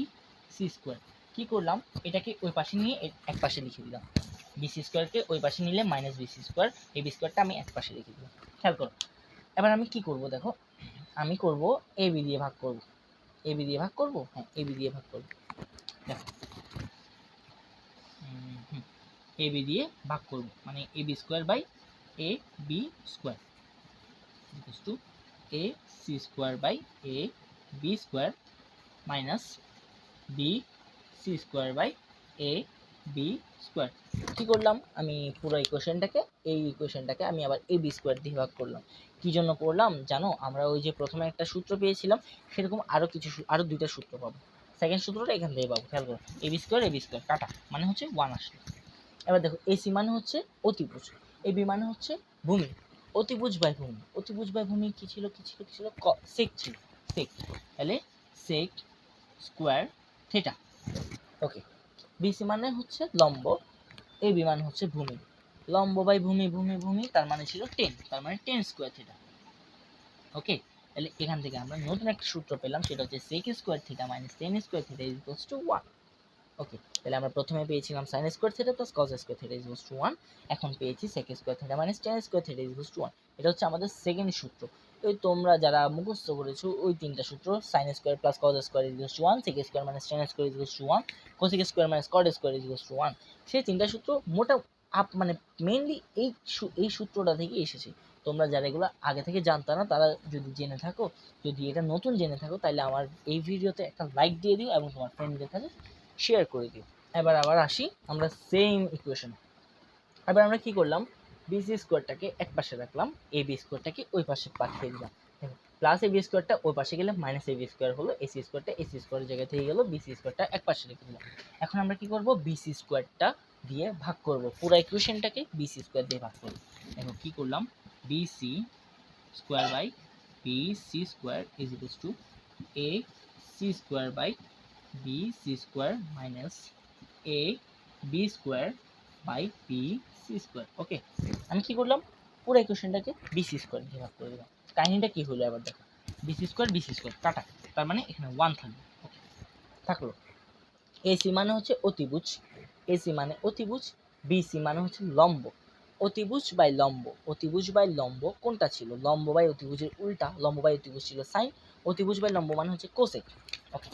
C square, কি করলাম এটাকে ওই পাশে নিয়ে এক পাশে লিখে দিলাম, বিসি স্কোয়ারকে ওই পাশে নিলে মাইনাস বিসি স্কোয়ার, এবি স্কোয়ারটা আমি এক পাশে লিখে দিলাম। খেয়াল করো, এবার আমি কি করব, দেখো আমি করব এবি দিয়ে ভাগ করব, হ্যাঁ এবি দিয়ে ভাগ করব। দেখো এবি দিয়ে ভাগ করব, মানে AB square by A B square equals to A C square by A B square minus B C square by A B square. কী করলাম আমি পুরো ইকুয়েশনটাকে আমি আবার এ বি স্কোয়ার দিয়ে ভাগ করলাম। কী জন্য করলাম জানো? আমরা ওই যে প্রথমে একটা সূত্র পেয়েছিলাম, সেরকম আরও দুইটা সূত্র পাবো। সেকেন্ড সূত্রটা এখান থেকে পাবো, খেয়াল করো। এ বি স্কোয়ার কাটা মানে হচ্ছে 1 আসলো। এবার দেখো এসি মানে হচ্ছে অতিভুজ, এবি মানে হচ্ছে ভূমি। অতিভুজ বাই ভূমি কি ছিল সেক ছিল, সেক। তাহলে সেক স্কোয়ার থিটা। ওকে, বিসি মানে হচ্ছে লম্ব, এবি মানে হচ্ছে ভূমি। লম্ব বাই ভূমি তার মানে ছিল 10, তার মানে 10 স্কোয়ার থিটা। ওকে, তাহলে এখান থেকে আমরা নতুন একটা সূত্র পেলাম, সেটা হচ্ছে sec square theta minus 10 square theta is equals to 1। Okay, তাহলে আমরা প্রথমে পেয়েছিলাম sin square theta plus cos square theta equals to 1, এখন পেয়েছি sec square theta minus tan square theta equals to 1। এটা হচ্ছে আমাদের সেকেন্ড সূত্র। ওই তোমরা যারা মুখস্থ করেছো ওই তিনটা সূত্র, sin square plus cos square equals to 1, sec square minus tan square equals to 1, cosec square minus cot square equals to 1, সেই তিনটা সূত্র মোটা মানে মেইনলি এই সূত্রটা থেকে এসেছে। তোমরা যারা এগুলো আগে থেকে জানতো না, তারা যদি জেনে থাকো, যদি এটা নতুন জেনে থাকো, তাহলে আমার এই ভিডিওতে একটা লাইক দিয়ে দিও এবং তোমার ফ্রেন্ডদের কাছে শেয়ার করে দিও। এবার আবার আসি আমরা সেম ইকুয়েশন। এবার আমরা কি করলাম, বিসি স্কোয়ারটাকে এক পাশে রাখলাম, এ বি স্কোয়ারটাকে ওই পাশে পাঠিয়ে দিলাম। প্লাস এ বি স্কোয়ারটা ওই পাশে গেলে মাইনাস এ বি স্কোয়ার হলো, এসি স্কোয়ারের জায়গা থেকে গেল, বিসি স্কোয়ারটা এক পাশে রেখে দিলাম। এখন আমরা কি করব, বিসি স্কোয়ারটা দিয়ে ভাগ করব, পুরো ইকুয়েশনটাকে বিসি স্কোয়ার দিয়ে ভাগ করব। দেখো কি করলাম, BC square by BC square is equals to A C square by B C square minus A B square by B C square. Okay, আমি কি করলাম, পুরো ইকুয়েশনটাকে বিসি স্কোয়ার দিয়ে ভাগ করে দিলাম। কাহিনীটা কি হলো এবার দেখো, বিসি স্কোয়ার কাটা, তার মানে এখানে 1 থাকবে। ওকে, থাকলো। এসি মানে হচ্ছে অতিভুজ, বিসি মানে হচ্ছে লম্ব। অতিভুজ বাই লম্ব কোনটা ছিল, লম্ব বাই অতিভুজের উল্টা, লম্ব বাই অতিভুজ ছিল সাইন, অতিভুজ বাই লম্ব মানে হচ্ছে কোসেক। ওকে,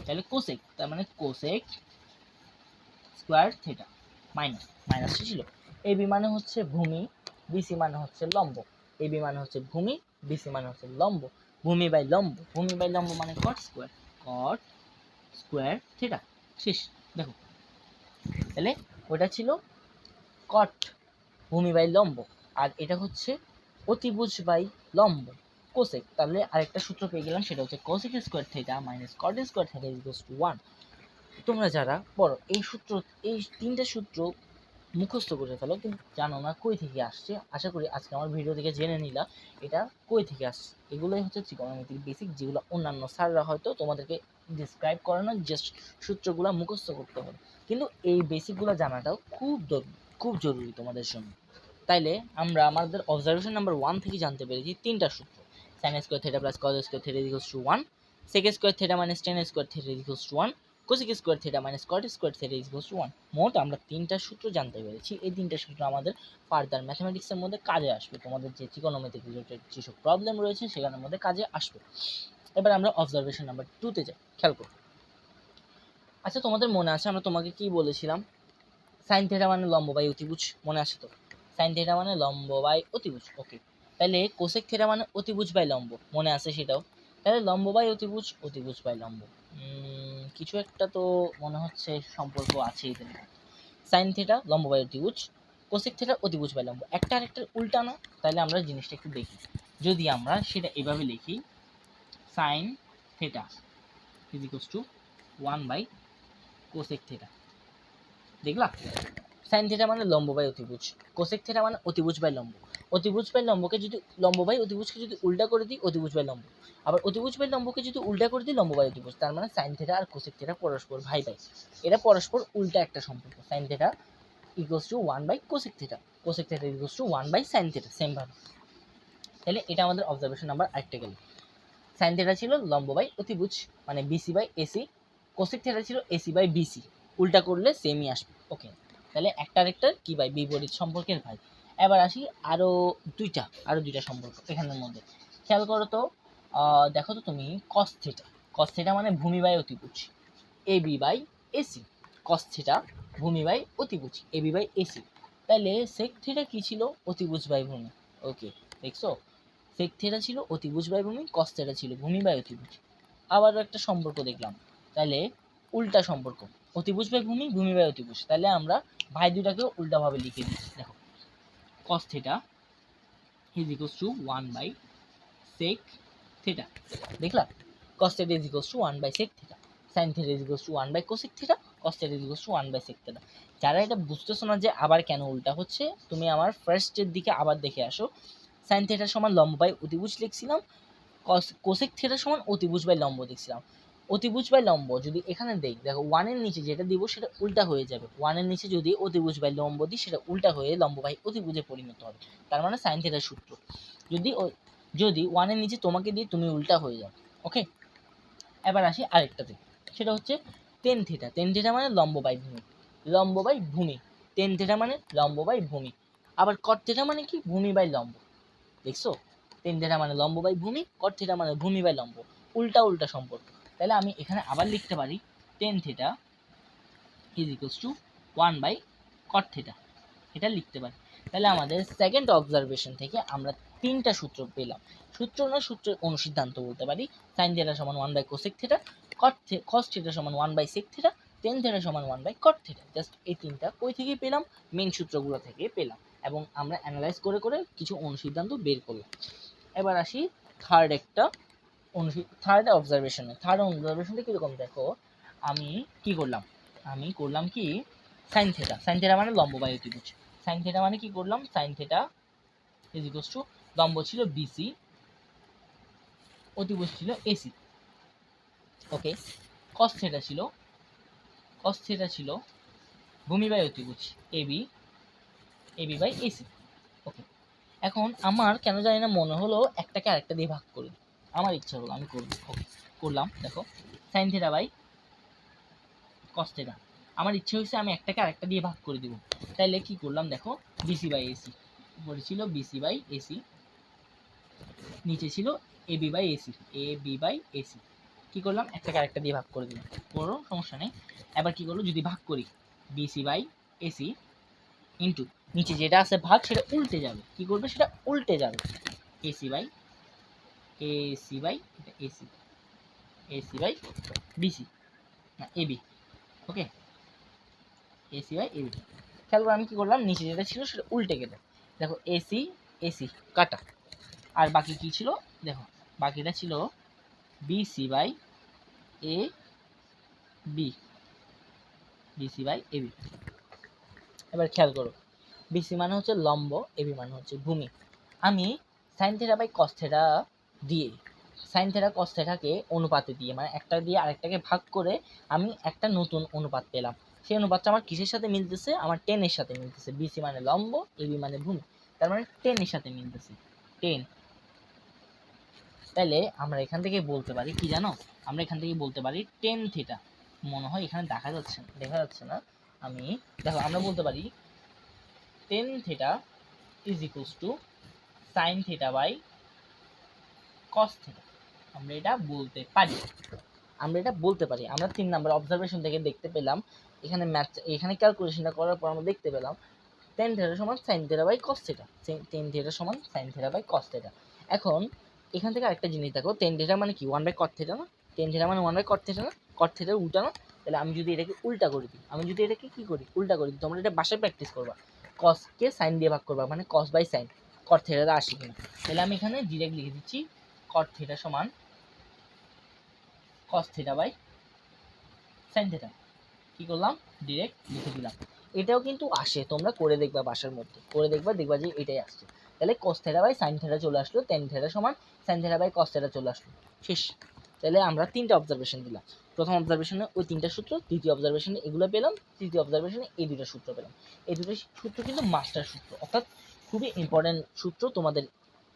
তাহলে কোসেক, তার মানে কোসেক স্কোয়ার থিটা মাইনাসটা ছিল। এবি মানে হচ্ছে ভূমি, বিসি মানে হচ্ছে লম্ব। এবি মানে হচ্ছে ভূমি, বিসি মানে হচ্ছে লম্ব। ভূমি বাই লম্ব মানে কট স্কোয়ার থিটা। শেষ। দেখো তাহলে ওটা ছিল কট ভূমি বাই লম্ব, আর এটা হচ্ছে অতিভুজ বাই লম্ব কোসেক। তাহলে আরেকটা সূত্র পেয়ে গেলাম, সেটা হচ্ছে cosec square theta minus cot square theta equals to 1। তোমরা যারা পড়ো এই তিনটা সূত্র মুখস্থ করে ফেলো, কিন্তু জানো না কই থেকে আসছে। আশা করি আজকে আমার ভিডিও থেকে জেনে নিলা এটা কই থেকে আসছে। এগুলোই হচ্ছে ত্রিকোণমিতির বেসিক, যেগুলো অন্যান্য স্যাররা হয়তো তোমাদেরকে ডিসক্রাইব করে না, জাস্ট সূত্রগুলো মুখস্থ করতে হবে। কিন্তু এই বেসিকগুলো জানাটাও খুব জরুরি তোমাদের জন্য। তাইলে আমরা আমাদের অবজারভেশন নাম্বার 1 থেকে জানতে পেরেছি তিনটা সূত্র, sin square theta plus cos square theta equals to 1, sec square theta minus tan square theta equals to 1, cosec square theta minus cot square theta equals to 1। মোট আমরা তিনটা সূত্র জানতে পেরেছি। এই তিনটা সূত্র আমাদের ফার্দার ম্যাথমেটিক্সের মধ্যে কাজে আসবে, তোমাদের যে ত্রিকোণমিতিক রিলেটেড যেসব প্রবলেম রয়েছে সেখানের মধ্যে কাজে আসবে। এবার আমরা অবজারভেশন নাম্বার 2 তে যাই, খেয়াল করো। আচ্ছা, তোমাদের মনে আছে আমরা তোমাকে কি বলেছিলাম, সাইন থিটা মানে লম্ব বাই অতিভুজ, মনে আছে তো? সাইন থিটা মানে লম্ব বাই অতিভুজ। ওকে, তাহলে কোসেক থিটা মানে অতিভুজ বাই লম্ব, মনে আছে সেটাও? তাহলে লম্ব বাই অতিভুজ বাই লম্ব, কিছু একটা তো মনে হচ্ছে সম্পর্ক আছে এদের মধ্যে। সাইন থিটা লম্ব বাই অতিভুজ, কোসেক থিটা অতিভুজ বাই লম্ব, একটা আরেকটার উল্টা না? তাহলে আমরা জিনিসটা একটু দেখি। যদি আমরা সেটা এভাবে লিখি, sine theta is equals to 1 by cosec theta, দেখলা? সাইন থিটা মানে লম্ব বাই অতিভুজ, কোসেক থিটা মানে অতিভুজ বাই লম্ব। অতিভুজ বাই লম্বকে যদি লম্ব বাই অতিভুজকে যদি উল্টা করে দিই অতিভুজ বাই লম্ব, আবার অতিভুজ বাই লম্বকে যদি উল্টা করে দিই লম্ব বাই অতিভুজ, তার মানে সাইন থিটা আর কোসেক থিটা পরস্পর ভাই। এটা পরস্পর উল্টা একটা সম্পর্ক। Sine theta equals to 1 by cosec theta, cosec theta equals to 1 by sine theta, same ভাবে। তাহলে এটা আমাদের অবজারভেশন নাম্বার আরেকটা গেল। সাইন থিটা ছিল লম্ব বাই অতিভুজ মানে BC by AC, cosec theta ছিল এসি বাই বিসি, উল্টা করলে সেমই আসবে। ওকে, তাহলে একটা আরেকটার কি ভাই, বিপরীত সম্পর্কের ভাই। এবার আসি আরো দুইটা সম্পর্ক এখানের মধ্যে, খেয়াল করো তো। দেখো তো তুমি, কস থিটা মানে ভূমি বাই অতিভুজ, AB by AC. Cos theta ভূমি বাই অতিভুজ, এবি বাই এসি। তাহলে সেক থিটা কি ছিল, অতিভুজ বাই ভূমি। ওকে, দেখছো, সেক থিটা ছিল অতিভুজ বাই ভূমি, কস থিটা ছিল ভূমি বাই অতিভুজ। আবারও একটা সম্পর্ক দেখলাম, তাহলে উল্টা সম্পর্ক। অতিভুজ বাই ভূমি, ভূমি বাই অতিভুজ। তাহলে আমরা ভাই দুটাকে উল্টাভাবে লিখে দিচ্ছি। দেখো cos theta is equals to 1 by sec theta. দেখলা cos theta is equals to 1 by sec theta, sin theta is equals to 1 by cosec theta, cos theta is equals to 1 by sec theta. যারা এটা বুঝতেছো না যে আবার কেন উল্টা হচ্ছে, তুমি আমার ফার্স্টের দিকে আবার দেখে আসো। sin থিটা সমান লম্ব বাই অতিভুজ লিখছিলাম, cosec থিটা সমান অতিভুজ বাই লম্ব দেখছিলাম। অতিভুজ বাই লম্ব যদি এখানে দেই, দেখো 1 এর নিচে যেটা দিব সেটা উল্টা হয়ে যাবে। 1 এর নিচে যদি অতিভুজ বাই লম্ব দিই সেটা উল্টা হয়ে লম্ব বাই অতিভুজে পরিণত হবে। তার মানে sin থিটার সূত্র যদি 1 এর নিচে তোমাকে দিই তুমি উল্টা হয়ে যাবে। ওকে, এবার আসি আরেকটাতে, সেটা হচ্ছে tan থিটা। tan থিটা মানে লম্ব বাই ভূমি, লম্ব বাই ভূমি। tan থিটা মানে লম্ব বাই ভূমি। আবার cot থিটা মানে কি, ভূমি বাই লম্ব। দেখছো, tan থিটা মানে লম্ব বাই ভূমি, cot থিটা মানে ভূমি বাই লম্ব, উল্টা উল্টা সম্পর্ক। তাহলে আমি এখানে আবার লিখতে পারি tan theta is equals to 1 by cot theta, এটা লিখতে পারি। তাহলে আমাদের সেকেন্ড অবজারভেশন থেকে আমরা তিনটা সূত্র পেলাম। সূত্র না সূত্রের অনুসিদ্ধান্ত বলতে পারি। sin থিটা সমান 1 by cosec theta, cos theta সমান 1 by sec theta, tan theta সমান 1 বাই cot থিটা। জাস্ট এই তিনটা কই থেকে পেলাম, মেইন সূত্রগুলো থেকে পেলাম এবং আমরা অ্যানালাইজ করে করে কিছু অনুসিদ্ধান্ত বের করলাম। এবার আসি থার্ড অবজারভেশনে। থার্ড অবজারভেশনটা কিরকম দেখো, আমি কি করলাম, কি sin থিটা, মানে লম্ব বাই অতিভুজ। sin থিটা মানে কি করলাম, sin theta is equals to লম্ব ছিল BC, অতিভুজ ছিল AC। ওকে, cos থিটা ছিল ভূমি বাই অতিভুজ AB বাই AC। ওকে, এখন আমার কেন জানি না মনে হলো একটাকে আরেকটা দিয়ে ভাগ করি, আমার ইচ্ছা হলো আমি করব। ওকে, করলাম। দেখো sin theta by cos theta, আমার ইচ্ছে হয়েছে আমি একটাকে আরেকটা দিয়ে ভাগ করে দিব। তাইলে কি করলাম, দেখো BC বাই AC, উপরে ছিল BC বাই AC, নিচে ছিল AB বাই AC। কি করলাম, একটাকে আরেকটা দিয়ে ভাগ করে দিলাম, কোনো সমস্যা নেই। এবার কি করলো, যদি ভাগ করি BC বাই AC ইন্টু নিচে যেটা আছে ভাগ সেটা উল্টে যাবে, কি করবে সেটা উল্টে যাবে, AC বাই BC না AB। Okay, AC by AB। খেয়াল করে আমি কি করলাম, নিচে যেটা ছিল সেটা উল্টে গেল। দেখো AC কাটা, আর বাকি কি ছিল, দেখো বাকিটা ছিল BC বাই AB। এবার খেয়াল করো, BC মানে হচ্ছে লম্ব, AB মানে হচ্ছে ভূমি। আমি sin theta by cos theta দিয়ে, sin থিটা cos থিটাকে অনুপাতে দিয়ে, মানে একটা দিয়ে আরেকটাকে ভাগ করে আমি একটা নতুন অনুপাত পেলাম। সেই অনুপাতটা আমার কিসের সাথে মিলতেছে, আমার tan এর সাথে মিলতেছে। BC মানে লম্ব, AB মানে ভূমি, তার মানে tan এর সাথে মিলতেছে, tan। তাহলে আমরা এখান থেকে বলতে পারি কি জানো, আমরা এখান থেকে বলতে পারি tan থিটা, মনে হয় এখানে দেখা যাচ্ছে না, আমি দেখো আমরা বলতে পারি tan theta is equals to sin theta by cos theta. আমরা এটা বলতে পারি। আমরা 3 নাম্বার অবজারভেশন থেকে দেখতে পেলাম, এখানে ক্যালকুলেশনটা করার পর আমরা দেখতে পেলাম tan থিটা সমান sin theta by cos theta, tan theta সমান sin theta by cos theta. এখন এখান থেকে আরেকটা জিনিস দেখো, tan থিটা মানে কি 1 বাই cot থিটা না, tan থিটা মানে 1 বাই cot থিটা না, cot থিটার উল্টা না। তাহলে আমি যদি এটাকে উল্টা করে দিই, উল্টা করে দিই, তোমরা এটা বাসায় প্র্যাকটিস করবা, cos কে sin দিয়ে ভাগ করবা, মানে cos বাই sin, cot থিটাটা আসে কিনা। তাহলে আমি এখানে ডিরেক্ট লিখে দিচ্ছি cot থিটা সমান cos theta by sin theta. কি করলাম, ডিরেক্ট লিখে দিলাম। এটাও কিন্তু আসে, তোমরা করে দেখবা, বাসার মধ্যে করে দেখবা যে এটাই আসছে। তাহলে cos theta by sin theta চলে আসলো, tan থিটা সমান sin theta by cos theta চলে আসলো, শেষ। তাহলে আমরা তিনটা অবজারভেশন দিলাম। প্রথম অবজারভেশনে ওই তিনটা সূত্র, দ্বিতীয় অবজারভেশনে এগুলো পেলাম, তৃতীয় অবজারভেশনে এই দুটো সূত্র পেলাম। এই দুটো সূত্র কিন্তু মাস্টার সূত্র, অর্থাৎ খুবই ইম্পর্টেন্ট সূত্র তোমাদের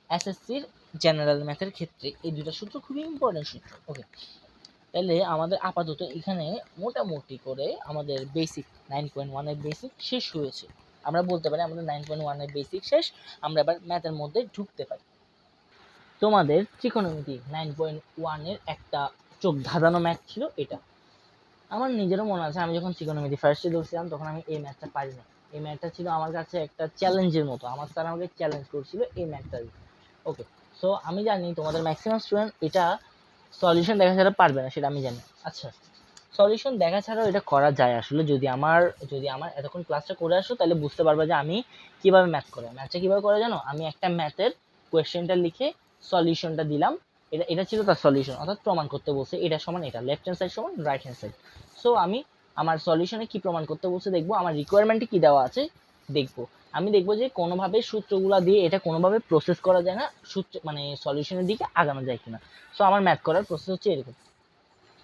এসএসসির জেনারেল ম্যাথের ক্ষেত্রে। এই দুটো সূত্র খুবই ইম্পর্টেন্ট সূত্র। ওকে, তাহলে আমাদের আপাতত এখানে মোটামুটি করে আমাদের বেসিক 9.1 এর বেসিক শেষ হয়েছে। আমরা বলতে পারি আমাদের 9.1 এর বেসিক শেষ, আমরা এবার ম্যাথের মধ্যে ঢুকতে পারি। তোমাদের ত্রিকোণমিতি 9.1 এর একটা চোখ ধাঁধানো ম্যাথ ছিল এটা। আমার নিজেরও মনে আছে, আমি যখন ত্রিকোণমিতি ফার্স্টে ধরছিলাম তখন আমি এই ম্যাথটা পারি না। এই ম্যাথটা ছিল আমার কাছে একটা চ্যালেঞ্জের মতো, আমার স্যার আমাকে চ্যালেঞ্জ করছিল এই ম্যাথটা। ওকে, সো আমি জানি তোমাদের ম্যাক্সিমাম স্টুডেন্ট এটা সলিউশন দেখা ছাড়া পারবে না, সেটা আমি জানি। আচ্ছা, সলিউশন দেখা ছাড়াও এটা করা যায় আসলে। যদি আমার এতক্ষণ ক্লাসটা করে আসো তাহলে বুঝতে পারবা যে আমি কিভাবে ম্যাথ করি। ম্যাথটা কিভাবে করে জানো? আমি একটা ম্যাথের কোয়েশ্চেনটা লিখে সলিউশনটা দিলাম, এটা ছিল তার সলিউশন, অর্থাৎ প্রমাণ করতে বলছে এটা সমান এটা, লেফট হ্যান্ড সাইড সমান রাইট হ্যান্ড সাইড। সো আমি আমার সলিউশনে কি প্রমাণ করতে বলছে দেখবো, আমার রিকোয়ারমেন্টে কি দেওয়া আছে দেখবো। আমি দেখবো যে কোনোভাবে সূত্রগুলা দিয়ে এটা কোনোভাবে প্রসেস করা যায় না, সূত্র মানে সলিউশনের দিকে আগানো যায় কিনা। সো আমার ম্যাথ করার প্রসেস হচ্ছে এরকম।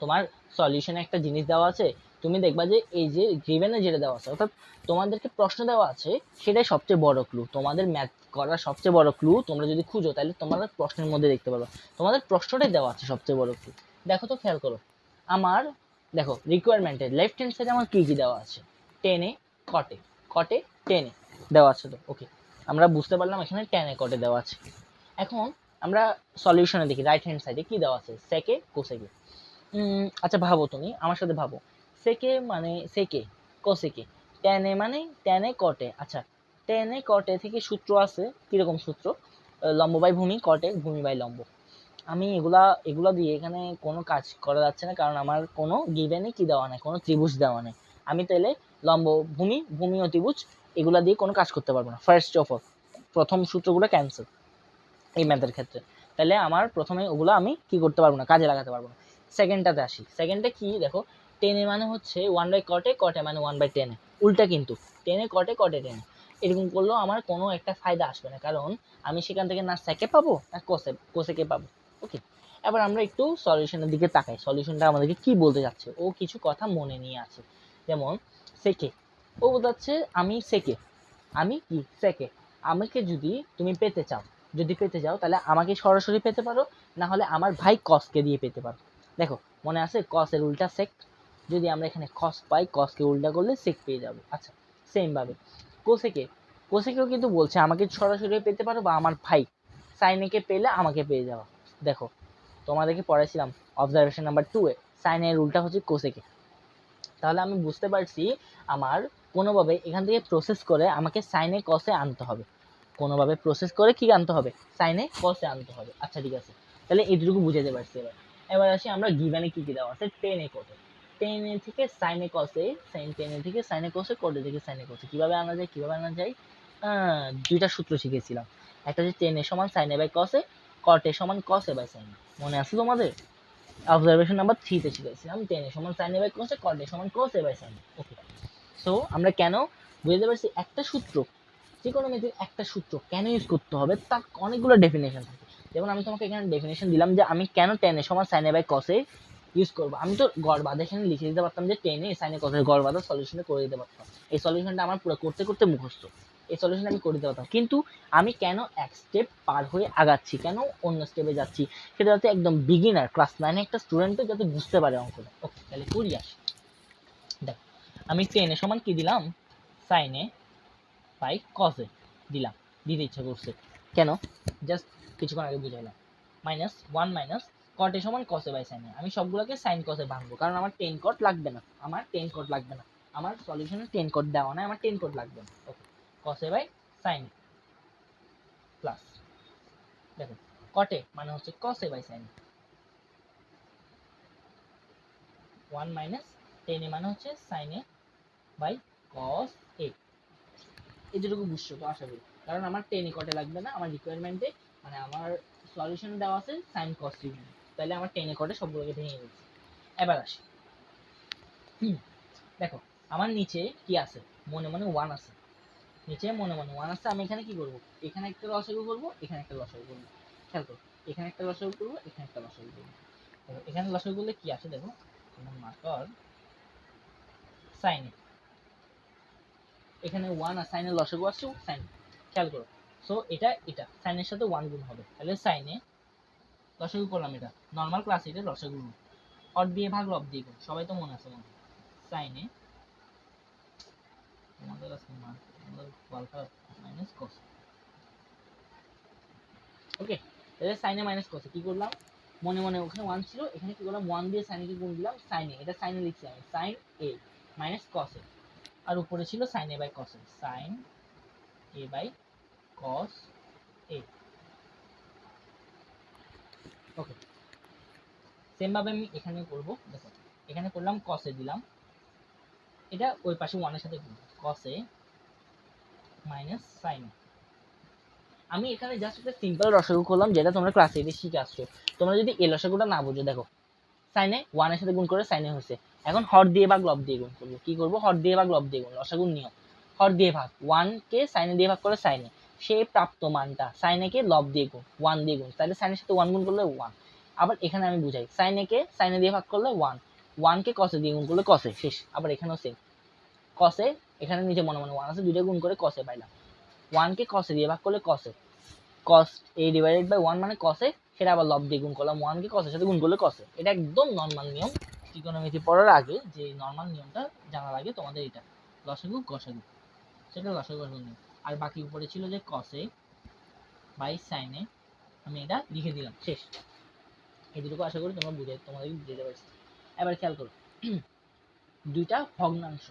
তোমার সলিউশনে একটা জিনিস দেওয়া আছে, তুমি দেখবা যে এই যে গিভেনে যেটা দেওয়া আছে, অর্থাৎ তোমাদেরকে প্রশ্ন দেওয়া আছে, সেটাই সবচেয়ে বড় ক্লু। তোমাদের ম্যাথ করার সবচেয়ে বড় ক্লু তোমরা যদি খুঁজো তাহলে তোমাদের প্রশ্নের মধ্যে দেখতে পারবা, তোমাদের প্রশ্নটাই দেওয়া আছে সবচেয়ে বড় ক্লু। দেখো তো, খেয়াল করো আমার, দেখো রিকোয়ারমেন্টের লেফট হ্যান্ড সাইডে আমার কি কি দেওয়া আছে, টেনে কটে, কটে টেনে দেওয়া আছে। তো ওকে, আমরা বুঝতে পারলাম এখানে টেনে কটে দেওয়া আছে। এখন আমরা সলিউশনে দেখি রাইট হ্যান্ড সাইডে কি দেওয়া আছে, সেকে কোসেকে। আচ্ছা ভাবো, তুমি আমার সাথে ভাবো, সেকে মানে সেকে, কোসেকে, টেনে মানে টেনে কটে। আচ্ছা, টেনে কটে থেকে সূত্র আছে, কিরকম সূত্র? লম্ব বাই ভূমি, কটে ভূমি বাই লম্ব। আমি এগুলা দিয়ে এখানে কোনো কাজ করা যাচ্ছে না, কারণ আমার কোনো গিভেনে কি দেওয়া নেই, কোনো ত্রিভুজ দেওয়া নেই। আমি তাহলে লম্ব ভূমি, ভূমি ও ত্রিভুজ এগুলা দিয়ে কোনো কাজ করতে পারবো না। ফার্স্ট অফ অল প্রথম সূত্রগুলো ক্যান্সেল এই ম্যাথের ক্ষেত্রে। তাহলে আমার প্রথমে ওগুলো আমি কি করতে পারবো না, কাজে লাগাতে পারবো না। সেকেন্ডটাতে আসি, সেকেন্ডটা কি দেখো, টেনে মানে হচ্ছে ওয়ান বাই কটে, কটে মানে ওয়ান বাই টেনে, উল্টা কিন্তু, টেনে কটে, কটে টেনে। এরকম করলেও আমার কোনো একটা ফায়দা আসবে না, কারণ আমি সেখান থেকে না সেকে পাবো না কোসেকে পাবো। ওকে, এবার আমরা একটু সলিউশনের দিকে তাকাই, সলিউশনটা আমাদেরকে কি বলতে যাচ্ছে। ও কিছু কথা মনে নিয়ে আছে, যেমন সেকে, ও বোঝাচ্ছে আমি সেকে, আমি কি সেকে, আমাকে যদি তুমি পেতে চাও, যদি পেতে চাও তাহলে আমাকে সরাসরি পেতে পারো, না হলে আমার ভাই কসকে দিয়ে পেতে পারো। দেখো মনে আছে কসের উল্টা সেক, যদি আমরা এখানে কস পাই, কসকে উল্টা করলে সেক পেয়ে যাবো। আচ্ছা, সেম ভাবে কোসেকে, কোসেকেও কিন্তু বলছে আমাকে সরাসরি পেতে পারো, বা আমার ভাই সাইনেকে পেলে আমাকে পেয়ে যাওয়া। দেখো তোমাদেরকে পড়াইছিলাম অবজারভেশন নাম্বার 2 এ, সাইনের উল্টা হচ্ছে কোসেকে। তাহলে আমি বুঝতে পারছি আমার কোনোভাবে এখান থেকে প্রসেস করে আমাকে সাইনে কসে আনতে হবে, কোনোভাবে প্রসেস করে কি আনতে হবে, সাইনে কসে আনতে হবে। আচ্ছা ঠিক আছে, তাহলে এইটুকু বুঝাতে পারছি। এবার এবার আসি আমরা গিভেনে কি কি দেওয়া আছে, টেনে কটে, টেনে থেকে সাইনে কসে, সাইন টেনে থেকে সাইনে কসে, কটে থেকে সাইনে কসে কিভাবে আনা যায়, কিভাবে আনা যায়, দুইটা সূত্র শিখেছিলাম। একটা হচ্ছে টেনে সমান সাইনে বাই কসে, কটে সমান কসে বাই সাইনে, মনে আছে তোমাদের? অবজারভেশন নাম্বার 3 তে শিখেছিলাম টেনে সমান সাইনে বাই কসে, কটে সমান কসে বাই সাইনে। ওকে, সো আমরা কেন বুঝতে পারছি একটা সূত্র, ত্রিকোণমিতির একটা সূত্র কেন ইউজ করতে হবে তার অনেকগুলো ডেফিনেশন থাকে। যেমন আমি তোমাকে এখানে ডেফিনেশন দিলাম যে আমি কেন টেনে সমান সাইনে বাই কসে ইউজ করবো। আমি তো গড় বাঁধা এখানে লিখে দিতে পারতাম যে টেনে সাইনে কসে গড় বাঁধা সলিউশনে করে দিতে পারতাম, এই সলিউশনটা আমার পুরো করতে করতে মুখস্থ, এই সলিউশন আমি করে দিতে পারতাম। কিন্তু আমি কেন এক স্টেপ পার হয়ে আগাচ্ছি, কেন অন্য স্টেপে যাচ্ছি, সেটা যাতে একদম বিগিনার ক্লাস 9 একটা স্টুডেন্টও যাতে বুঝতে পারে অঙ্কটা। ওকে, তাহলে করি আসি। দেখ, আমি টেনে সমান কি দিলাম, সাইনে বাই কসে দিলাম, দিতে ইচ্ছা করছে কেন, জাস্ট কিছুক্ষণ আগে বুঝাইলাম। মাইনাস ওয়ান মাইনাস কটে সমান কসে বাই সাইনে, আমি সবগুলোকে সাইন কসে ভাঙবো, কারণ আমার টেন কট লাগবে না, আমার টেন কট লাগবে না, আমার সলিউশনে টেন কট দেওয়া নাই, আমার টেন কট লাগবে না। ওকে, কসে বাই সাইনে প্লাস, দেখো কটে মানে হচ্ছে কসে বাই সাইনে, ওয়ান মাইনাস টেনে মানে হচ্ছে সাইনে বাই কস এ। এই যেটুকু বুঝছো তো আশা করি, কারণ আমার টেনে কটে লাগবে না, আমার রিকোয়ারমেন্টে মানে আমার সলিউশনে দেওয়া আছে সাইন কস টিভি, তাহলে আমার টেনে কটে সবগুলোকে ভেঙে দিচ্ছি। এবার আসি, দেখো আমার নিচে কি আছে, মনে মনে ওয়ান আছে, নিচে মনে মনে ওয়ান আছে। আমি এখানে কি করব, এখানে একটা লসাগু করব, এখানে একটা লসাগু করব, খেয়াল করো, এখানে একটা লসাগু করব, এখানে একটা লসাগু করব। এখানে লসাগু করলে কি আছে দেখো, মার্কার সাইনে, এখানে ওয়ান আর সাইনের লসাগু আসছে সাইন, খেয়াল করো। সো এটা এটা সাইনের সাথে ওয়ান গুণ হবে, তাহলে সাইনে লসাগু করলাম, এটা নর্মাল ক্লাস এটা লসাগু গুণ, অড দিয়ে ভাগ লব দিয়ে গুণ, সবাই তো মনে আছে মনে, সাইনে আমাদের আছে আমাদের বালকা মাইনাস কস। ওকে, তাহলে সাইনে মাইনাস কসে কি করলাম, মনে মনে ওখানে ওয়ান ছিল, এখানে কি করলাম ওয়ান দিয়ে সাইনে কি গুণ দিলাম, সাইনে, এটা সাইনে লিখছি আমি, সাইন এ মাইনাস কসে, আর উপরে ছিল সাইন এ বাই কসে, sine A by cos A. Okay, same ভাবে আমি এখানে করব। দেখো এখানে করলাম কসে দিলাম, এটা ওই পাশে 1 এর সাথে গুণ, কসে মাইনাস সাইনে। আমি এখানে জাস্ট একটা সিম্পল লসাগু করলাম, যেটা তোমরা ক্লাস 8 এ শিখে আসছো। তোমরা যদি এই লসাগুটা না বুঝো, দেখো সাইনে 1 এর সাথে গুণ করে সাইনে হয়েছে, এখন হর দিয়ে ভাগ লব দিয়ে গুণ করব। কি করব? হর দিয়ে ভাগ লব দিয়ে গুণ, লসাগুর নিয়ম। হর দিয়ে ভাগ, 1 কে সাইনে দিয়ে ভাগ করে সাইনে, সেই প্রাপ্ত মানটা সাইনে কে লব দিয়ে গুণ, 1 দিয়ে গুণ, তাহলে সাইনের সাথে 1 গুণ করলে 1। আবার এখানে আমি বুঝাই, সাইনে কে সাইনে দিয়ে ভাগ করলে 1, 1 কে কসে দিয়ে গুণ করলে কসে, শেষ। আবার এখানেও সেম, কসে, এখানে নিচে মনে মনে 1 আছে, দুইটা গুণ করে কসে পাইলাম। 1 কে কসে দিয়ে ভাগ করলে কসে, cos a ডিভাইডেড বাই 1 মানে cos a, সেটা আবার লব দিয়ে গুণ করলাম, 1 কে cos এর সাথে গুণ করলে cos a। এটা একদম নরমাল নিয়ম। ত্রিকোণমিতি পড়ার আগে যে নরমাল নিয়মটা জানা লাগে তোমাদের, এটা লসাগু গসাগু, সেটা লসাগু গসাগু নিয়ম। আর বাকি উপরে ছিল যে cos a by sin a, আমি এটা লিখে দিলাম, শেষ। এই দুটোকে আশা করি তোমরা তোমাদের বুঝাইতে পারছি। এবার খেয়াল করো, দুইটা ভগ্নাংশ,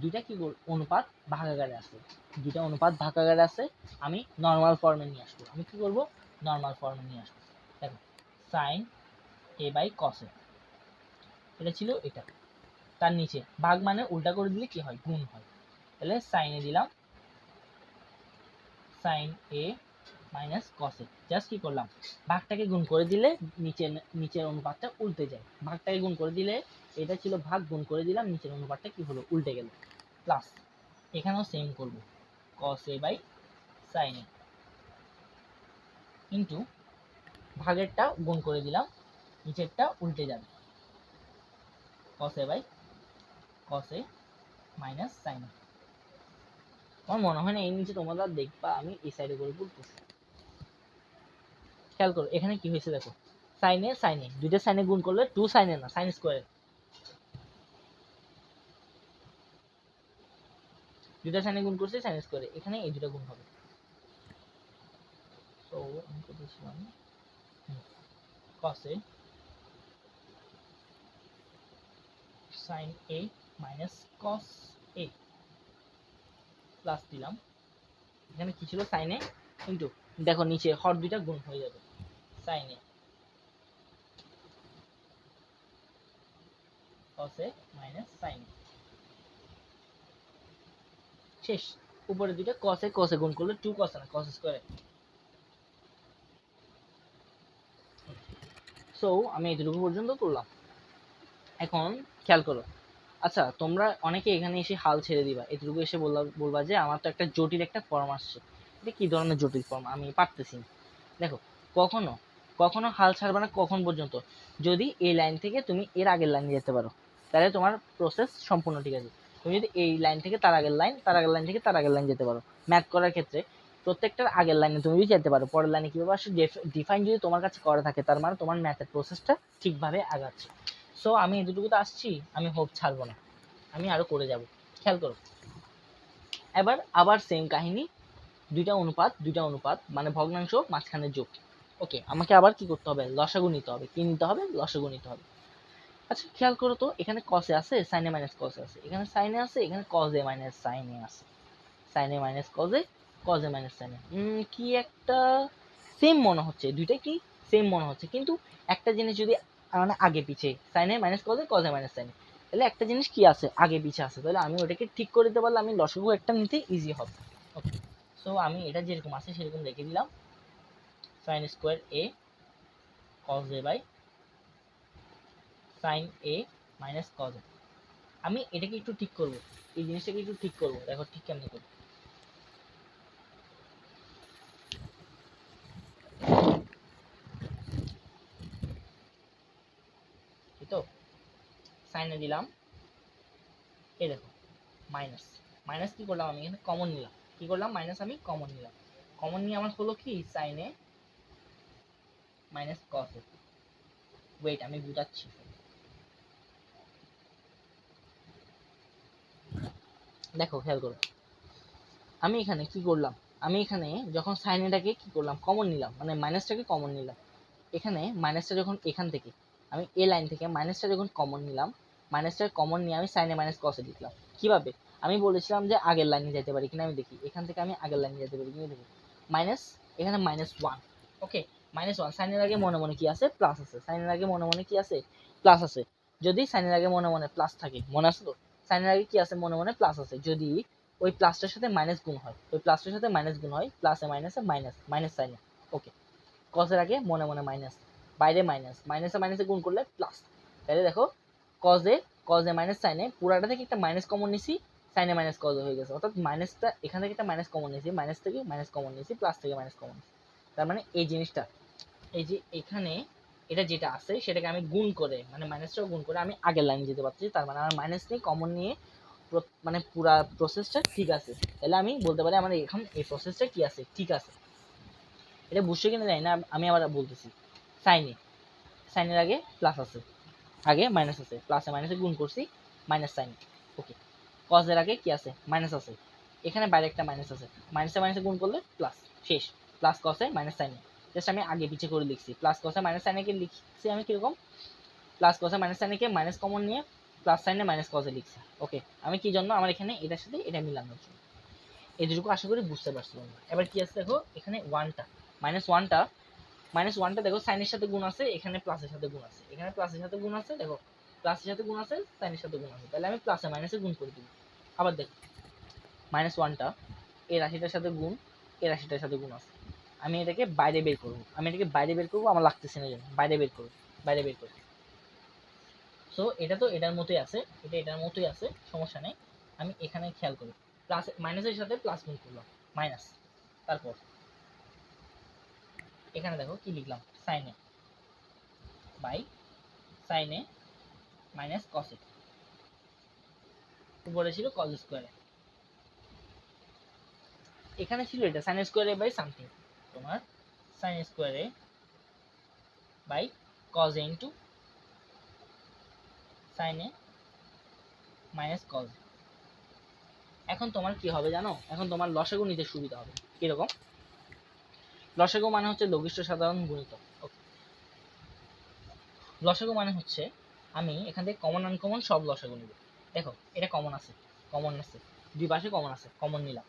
দুইটা কি অনুপাত ভাগাকারে আছে, দুইটা অনুপাত ভাগাকারে আছে, আমি নরমাল ফর্মে নিয়ে আসবো। আমি কি করব? নরমাল ফর্মে নিয়ে আসবো। দেখো সাইন এ বাই কস এ, এটা ছিল এটা, তার নিচে ভাগ মানে উল্টা করে দিলে কি হয়? গুণ হয়। তাহলে সাইনে দিলাম sign A minus cos A, just কি করলাম, ভাগটাকে গুণ করে দিলে নিচের অনুপাতটা উল্টে যায়। ভাগটাকে গুণ করে দিলে, এটা ছিল ভাগ, গুণ করে দিলাম, নিচের অনুপাতটা কি হলো? উল্টে গেল। প্লাস এখানেও সেম করব, cos a by sin a into ভাগেরটা গুণ করে দিলাম, নিচেরটা উল্টে যাবে, cos a by cos a minus sin a। আমার মনে হয় না এই নিচে তোমরা দেখবা আমি এই সাইডে করে বলতেছি। খেয়াল করো এখানে কি হয়েছে, দেখো sin a sin a, দুইটা sin a গুণ করলে 2 sin a না, sin স্কয়ার, দুইটা sin a গুণ করছে sin স্কয়ার, এখানে এই দুটো গুণ হবে। সো আমি করতেছিলাম cos a sin a minus cos a plus দিলাম, এখানে কি ছিল? sin a ইনটু, দেখো নিচে হর দুইটা গুণ হয়ে যাবে, sin a cos a minus sin a, শেষ। উপরে দুইটা cos a গুণ করলে 2 cos না, cos স্কয়ার। সো আমি এতটুকু পর্যন্ত করলাম। এখন খেয়াল করো, আচ্ছা তোমরা অনেকে এখানে এসে হাল ছেড়ে দিবা, এতটুকু এসে বলবা যে আমার তো একটা জটিল একটা ফর্ম আসছে, এটা কি ধরনের জটিল ফর্ম, আমি পারতেছি না। দেখো কখনো কখনো হাল ছাড়বে না, কখন পর্যন্ত? যদি এই লাইন থেকে তুমি এর আগের লাইনে যেতে পারো, তাহলে তোমার প্রসেস সম্পূর্ণ ঠিক আছে। তুমি যদি এই লাইন থেকে তার আগের লাইন, তার আগের লাইন থেকে তার আগের লাইন যেতে পারো, ম্যাথ করার ক্ষেত্রে প্রত্যেকটার আগের লাইনে তুমি যদি যেতে পারো, পরের লাইনে কিভাবে আসে ডিফাইন যদি তোমার কাছে করা থাকে, তার মানে তোমার ম্যাথের প্রসেসটা ঠিকভাবে আগাচ্ছে। সো আমি এতটুকুতে আসছি, আমি হোপ ছাড়বো না, আমি আরো করে যাব। খেয়াল করো, এবার আবার সেম কাহিনী, দুইটা অনুপাত মানে ভগ্নাংশ, মাঝখানে যোগ। ওকে, আমাকে আবার কি করতে হবে? লসাগু নিতে হবে। কি নিতে হবে? লসাগু নিতে হবে। আচ্ছা খেয়াল করো তো, এখানে কসে আছে, সাইনে মাইনাস কসে আছে, এখানে সাইনে আছে, এখানে কজে মাইনাস সাইনে আছে, সাইনে মাইনাস কজে, কজে মাইনাস সাইনে, কি একটা সেম মনে হচ্ছে, দুইটা কি সেম মনে হচ্ছে, কিন্তু একটা জিনিস যদি মানে আগে পিছে, সাইনে মাইনাস কজে, কজে মাইনাস সাইনে, তাহলে একটা জিনিস কি আছে? আগে পিছে আছে, তাহলে আমি ওটাকে ঠিক করে দিতে পারলে আমি লসাগু একটা নিতে ইজি হবে। ওকে, সো আমি এটা যেরকম আছে সেরকম রেখে দিলাম, sine square A cos A by sign A minus cos A. আমি এটাকে একটু ঠিক করব, এই জিনিসটাকে একটু ঠিক করব, দেখো ঠিক কেমন করব। তো সাইনে দিলাম, এই দেখো মাইনাস, মাইনাস কি করলাম? আমি এখানে কমন নিলাম, কি করলাম? মাইনাস আমি কমন নিলাম, কমন নিয়ে আমার হলো কি? সাইনে মাইনাস কস এ। ওয়েট আমি বুঝাচ্ছি, দেখো খেয়াল করো, আমি এখানে কি করলাম? আমি এখানে যখন সাইনেটাকে কি করলাম? কমন নিলাম, মানে মাইনাসটাকে কমন নিলাম। এখানে মাইনাসটা যখন এখান থেকে, আমি এ লাইন থেকে মাইনাসটা যখন কমন নিলাম, মাইনাসটা কমন নিয়ে আমি সাইনে মাইনাস কসে লিখলাম। কিভাবে? আমি বলেছিলাম যে আগের লাইনে যেতে পারি কিনা, আমি দেখি এখান থেকে আমি আগের লাইনে যেতে পারি কিনা দেখি। মাইনাস, এখানে -1, ওকে, -1, সাইনের আগে মনে মনে কি আছে? প্লাস আছে, সাইনের আগে মনে মনে কি আছে? প্লাস আছে। যদি সাইনের আগে মনে মনে প্লাস থাকে, মনে আছে তো সাইনের আগে কি আছে, মনে মনে প্লাস আছে, যদি ওই প্লাসটার সাথে মাইনাস গুণ হয়, ওই প্লাসটার সাথে মাইনাস গুণ হয়, প্লাসে মাইনাসে মাইনাস, মাইনাস সাইনে, ওকে। কজের আগে মনে মনে মাইনাস, বাইরে মাইনাস, মাইনাসে মাইনাসে গুণ করলে প্লাস। তাহলে দেখো কজে কজে মাইনাস সাইনে পুরাটা থেকে একটা মাইনাস কমন নিছি, সাইনে মাইনাস কজে হয়ে গেছে, অর্থাৎ মাইনাসটা এখান থেকে একটা মাইনাস কমন নিছি, মাইনাস থেকে মাইনাস কমন নিছি, প্লাস থেকে মাইনাস কমন নিছি। তার মানে এই জিনিসটা, এই যে এখানে এটা যেটা আছে সেটাকে আমি গুণ করে, মানে মাইনাসটাও গুণ করে আমি আগের লাইনে যেতে পারছি, তার মানে আমার মাইনাস নিয়ে কমন নিয়ে মানে পুরা প্রসেসটা ঠিক আছে। তাহলে আমি বলতে পারি আমার এখন এই প্রসেসটা কি আছে, ঠিক আছে। এটা বুঝছে কিনা জানি না, আমি আবার বলতেছি। সাইনে, সাইনের আগে প্লাস আছে, আগে মাইনাস আছে, প্লাসে মাইনাসে গুণ করছি, মাইনাস সাইন, ওকে। কজের আগে কি আছে, মাইনাস আছে, এখানে বাইরে একটা মাইনাস আছে, মাইনাসে মাইনাসে গুণ করলে প্লাস, শেষ। প্লাস কসে মাইনাস সাইনে, জাস্ট আমি আগে পিছিয়ে করে লিখছি। প্লাস কসে মাইনাস সাইনেকে লিখছি আমি কিরকম, প্লাস কসে মাইনাস সাইনেকে মাইনাস কমন নিয়ে প্লাস সাইনে মাইনাস কসে লিখছি, ওকে। আমি কি জন্য, আমার এখানে এটার সাথে এটা মিলানোর জন্য। এটুকু আশা করি বুঝতে পারছো তোমরা। এবার কি আছে দেখো, এখানে ওয়ানটা মাইনাস ওয়ানটা দেখো সাইনের সাথে গুণ আছে, এখানে প্লাসের সাথে গুণ আছে, এখানে প্লাসের সাথে গুণ আছে, দেখো প্লাসের সাথে গুণ আছে, সাইনের সাথে গুণ আছে, তাহলে আমি প্লাসে মাইনাসে গুণ করে দিব। আবার দেখো মাইনাস ওয়ানটা এই রাশিটার সাথে গুণ, এই রাশিটার সাথে গুণ আছে, আমি এটাকে বাইরে বের করবো, আমার লাগতেছে না জন্য বাইরে বের করবো, বাইরে বের করবো। সো এটা তো এটার মতোই আছে, এটা এটার মতোই আছে, সমস্যা নেই। আমি এখানে খেয়াল করি, প্লাস মাইনাসের সাথে প্লাস গুণ করলাম, মাইনাস, তারপর এখানে দেখো কি লিখলাম, সাইনে বাই সাইনে মাইনাস কসে, উপরে ছিল কজ স্কোয়ারে, এখানে ছিল এটা সাইন স্কোয়ারে বাই সামথিং, তোমার সাইন স্কোয়ারে বাই কজ ইন্টু সাইনে মাইনাস কজ। এখন তোমার কি হবে জানো, এখন তোমার লসাগু নিতে সুবিধা হবে। কিরকম, লসাগু মানে হচ্ছে লঘিষ্ঠ সাধারণ গুণিতক, লসাগু মানে হচ্ছে আমি এখান থেকে কমন আনকমন সব লসাগু নিব। দেখো এটা কমন আছে, কমন আছে, দুই পাশে কমন আছে, কমন নিলাম,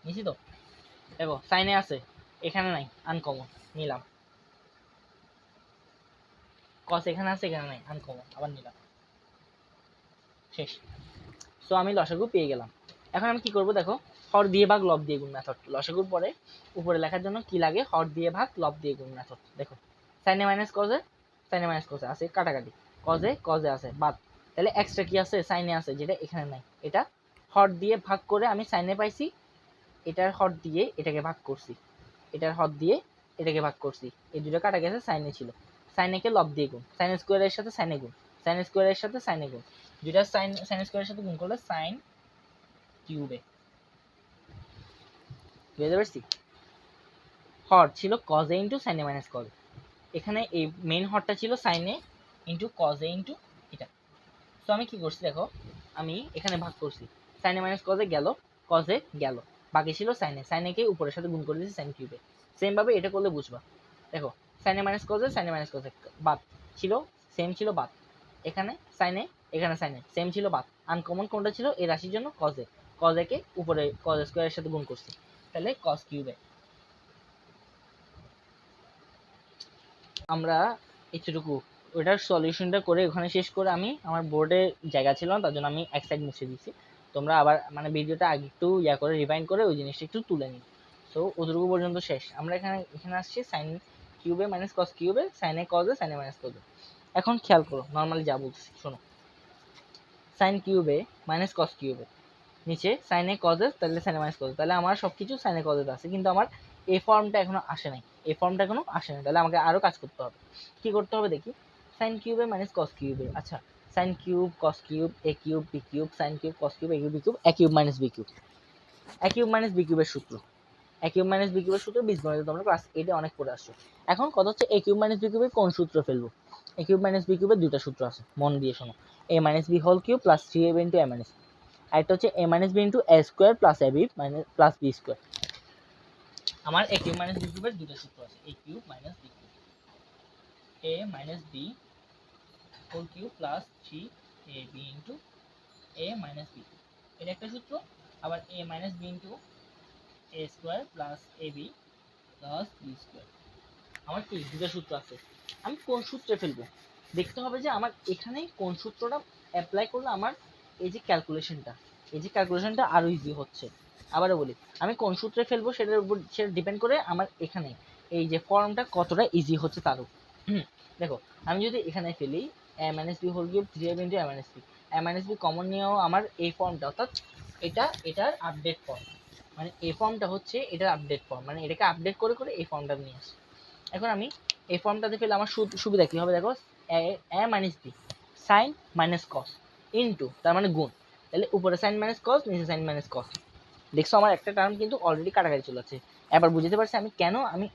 নিছি তো। দেখো সাইনে আছে, এখানে নাই, আনকমন নিলাম, কস এখানে আছে, এখানে নাই, আনকমন আবার নিলাম, শেষ। সো আমি লসাগু পেয়ে গেলাম। এখন আমি কি করব দেখো, হর দিয়ে ভাগ লব দিয়ে গুণ মেথড। লসাগুর পরে উপরে লেখার জন্য কি লাগে, হর দিয়ে ভাগ লব দিয়ে গুণ মেথড। দেখো সাইনে মাইনাস কজে, সাইনে মাইনাস কজে আছে কাটাকাটি, কজে কজে আছে বাদ, তাহলে এক্সট্রা কি আছে, সাইনে আছে, যেটা এখানে নাই। এটা হর দিয়ে ভাগ করে আমি সাইনে পাইছি, এটার হর দিয়ে এটাকে ভাগ করছি, এটার হর দিয়ে এটাকে ভাগ করছি, এই দুটো কাটা গেছে, সাইনে ছিল, সাইনেকে লব দিয়ে গুণ, সাইন স্কোয়ারের সাথে সাইনে গুণ, সাইন স্কোয়ারের সাথে সাইনে গুণ, দুইটা সাইন স্কোয়ারের সাথে গুণ করলে সাইন কিউবে, বুঝতে পারছি। হর ছিল কজে ইন্টু সাইনে মাইনাস কজ, এখানে এই মেইন হরটা ছিল সাইনে ইন্টু কজে ইন্টু এটা। তো আমি কি করছি দেখো, আমি এখানে ভাগ করছি, সাইনে মাইনাস কজে গেল, কজে গেল, বাকি ছিল সাইনে, সাইনেকে উপরের সাথে গুণ করে দিয়েছি সাইন কিউবে। সেম ভাবে এটা করলে বুঝবা। দেখো সাইনে মাইনাস কজে, সাইনে মাইনাস কজে বাদ ছিল, সেম ছিল বাদ, এখানে সাইনে, এখানে সাইনে সেম ছিল বাদ, আনকমন কোনটা ছিল এই রাশির জন্য কজে, কজেকে উপরে কজ স্কোয়ারের সাথে গুণ করছি, তাহলে কজ কিউবে। আমরা এতটুকু ওটার সলিউশনটা করে ওখানে শেষ করে আমি আমার বোর্ডে জায়গা ছিল না, তার জন্য আমি এক সাইড মুছে দিচ্ছি। তোমরা আবার মানে ভিডিওটা আগে একটু ইয়া করে রিভাইন্ড করে ওই জিনিসটা একটু তুলে নিই। তো অতটুকু পর্যন্ত শেষ। আমরা এখানে এখানে আসছি সাইন কিউবে মাইনাস কস কিউবে, সাইনে কজে, সাইনে মাইনাস কজে। এখন খেয়াল করো নর্মালি যা বলছি শোনো, সাইন কিউবে মাইনাস কস কিউবে, নিচে সাইনে কজে, তাহলে সাইনে মাইনাস কজে, তাহলে আমার সবকিছু সাইনে কজে আছে, কিন্তু আমার এই ফর্মটা এখনো আসে নাই, এই ফর্মটা এখনো আসে নাই, তাহলে আমাকে আরো কাজ করতে হবে। কি করতে হবে দেখি, সাইন কিউবে মাইনাস কস কিউবে, আচ্ছা sine cube cos cube A cube B cube, sine cube cos cube A cube B cube, A cube minus B cube, A cube minus B কিউবের সূত্র, এ কিউব মাইনাস বি কিউবের সূত্র বীজগণিতে তোমরা ক্লাস 8 এ অনেক পড়ে আসছো। এখন কথা হচ্ছে এ কিউব মাইনাস বি কিউবের কোন সূত্র ফেলবো। এ কিউব মাইনাস বি কিউবের দুইটা সূত্র আছে, মন দিয়ে শোনো, A minus B whole cube plus 3ab into A minus, আরেকটা হচ্ছে A minus B into A square plus A B minus plus B square. আমার এ কিউব মাইনাস বি কিউবের দুটো সূত্র আছে, A cube minus B cube, A minus B whole cube plus 3ab into A minus B, এটা একটা সূত্র। আবার A minus B into A square plus A B plus B square. আমার কি দুটো সূত্র আছে, আমি কোন সূত্রে ফেলবো দেখতে হবে যে আমার এখানে কোন সূত্রটা অ্যাপ্লাই করলে আমার এই যে ক্যালকুলেশনটা আরো ইজি হচ্ছে। আবারও বলি, আমি কোন সূত্রে ফেলবো সেটার উপর সেটা ডিপেন্ড করে আমার এখানে এই যে ফর্মটা কতটা ইজি হচ্ছে তার উপর। দেখো আমি যদি এখানে ফেলি a minus b whole cube 3ab into a minus b, a minus b common নিয়েও আমার এই ফর্মটা অর্থাৎ এটার আপডেট ফর্ম, মানে এই ফর্মটা হচ্ছে এটার আপডেট ফর্ম, মানে এটাকে আপডেট করে করে এই ফর্মটা নিয়ে আসি। এখন আমি এই ফর্মটাতে ফেলে আমার সুবিধা কি হবে দেখো, a minus B sine minus cos into, তার মানে গুণ, তাহলে উপরে সাইন মাইনাস কস নিচে সাইন মাইনাস কস। দেখছো আমার একটা টার্ম কিন্তু অলরেডি কাটাকাটি চলে যাচ্ছে। এবার বুঝতে পারছি আমি কেন আমি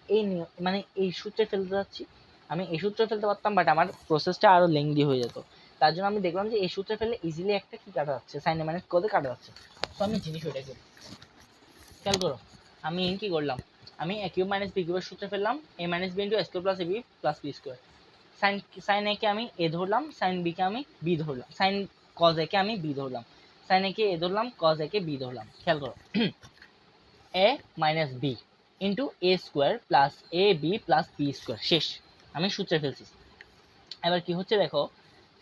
মানে এই সূত্রে ফেলতে যাচ্ছি। আমি এই সূত্রে ফেলতে পারতাম বাট আমার প্রসেসটা আরো লেংদি হয়ে যেত। তার জন্য আমি দেখলাম যে এই সূত্রে ফেললে ইজিলি একটা কি কাটা যাচ্ছে, সাইন মাইনাস কসে কাটা যাচ্ছে। তো আমি জিনিস ওইটা করি, খেয়াল করো আমি কি করলাম, আমি a কিউব মাইনাস বি কিউবের সূত্রে ফেললাম a minus B into a square plus A B plus B square. Sine A কে আমি এ ধরলাম, সাইন বি কে আমি বি ধরলাম, সাইন কজ এ কে আমি বি ধরলাম, সাইন এ কে এ ধরলাম, কজ এ কে বি ধরলাম। খেয়াল করো a minus B into A square plus A B plus B square, শেষ আমি সূত্রে ফেলছি। এবার কি হচ্ছে দেখো,